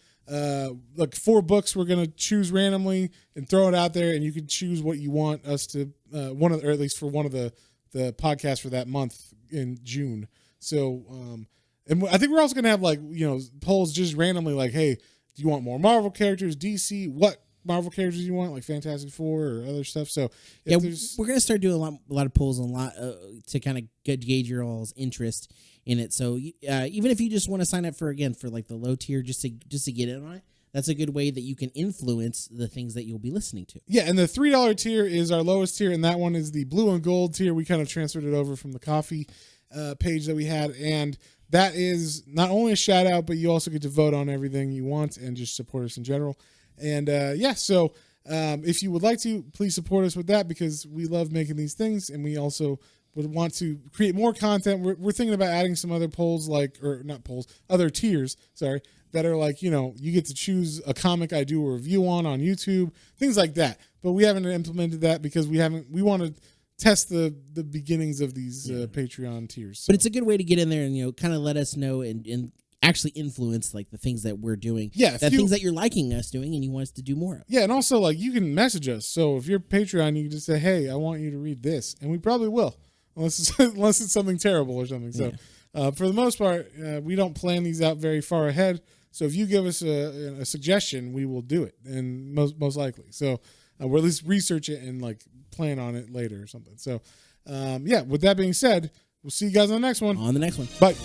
like 4 books we're going to choose randomly and throw it out there, and you can choose what you want us to, or at least for one of the podcast for that month in June. So, and I think we're also going to have polls just randomly like, hey, do you want more Marvel characters, DC? What Marvel characters do you want, like Fantastic Four or other stuff? So we're going to start doing a lot of polls and a lot to kind of gauge your all's interest in it. So even if you just want to sign up for like the low tier, just to get in on it, that's a good way that you can influence the things that you'll be listening to. Yeah, and the $3 tier is our lowest tier, and that one is the blue and gold tier. We kind of transferred it over from the coffee page that we had, and that is not only a shout out, but you also get to vote on everything you want and just support us in general. And so if you would like to, please support us with that, because we love making these things, and we also would want to create more content. We're thinking about adding some other other tiers, that are like, you get to choose a comic I do a review on YouTube, things like that. But we haven't implemented that because we want to test the beginnings of these Patreon tiers. So. But it's a good way to get in there and, kind of let us know and actually influence like the things that we're doing. Yeah. Things that you're liking us doing and you want us to do more of. Yeah. And also like you can message us. So if you're Patreon, you can just say, hey, I want you to read this. And we probably will, unless it's something terrible or something. So for the most part, we don't plan these out very far ahead. So if you give us a suggestion, we will do it, and most likely. So we'll at least research it and like plan on it later or something. So with that being said, we'll see you guys on the next one. On the next one. Bye.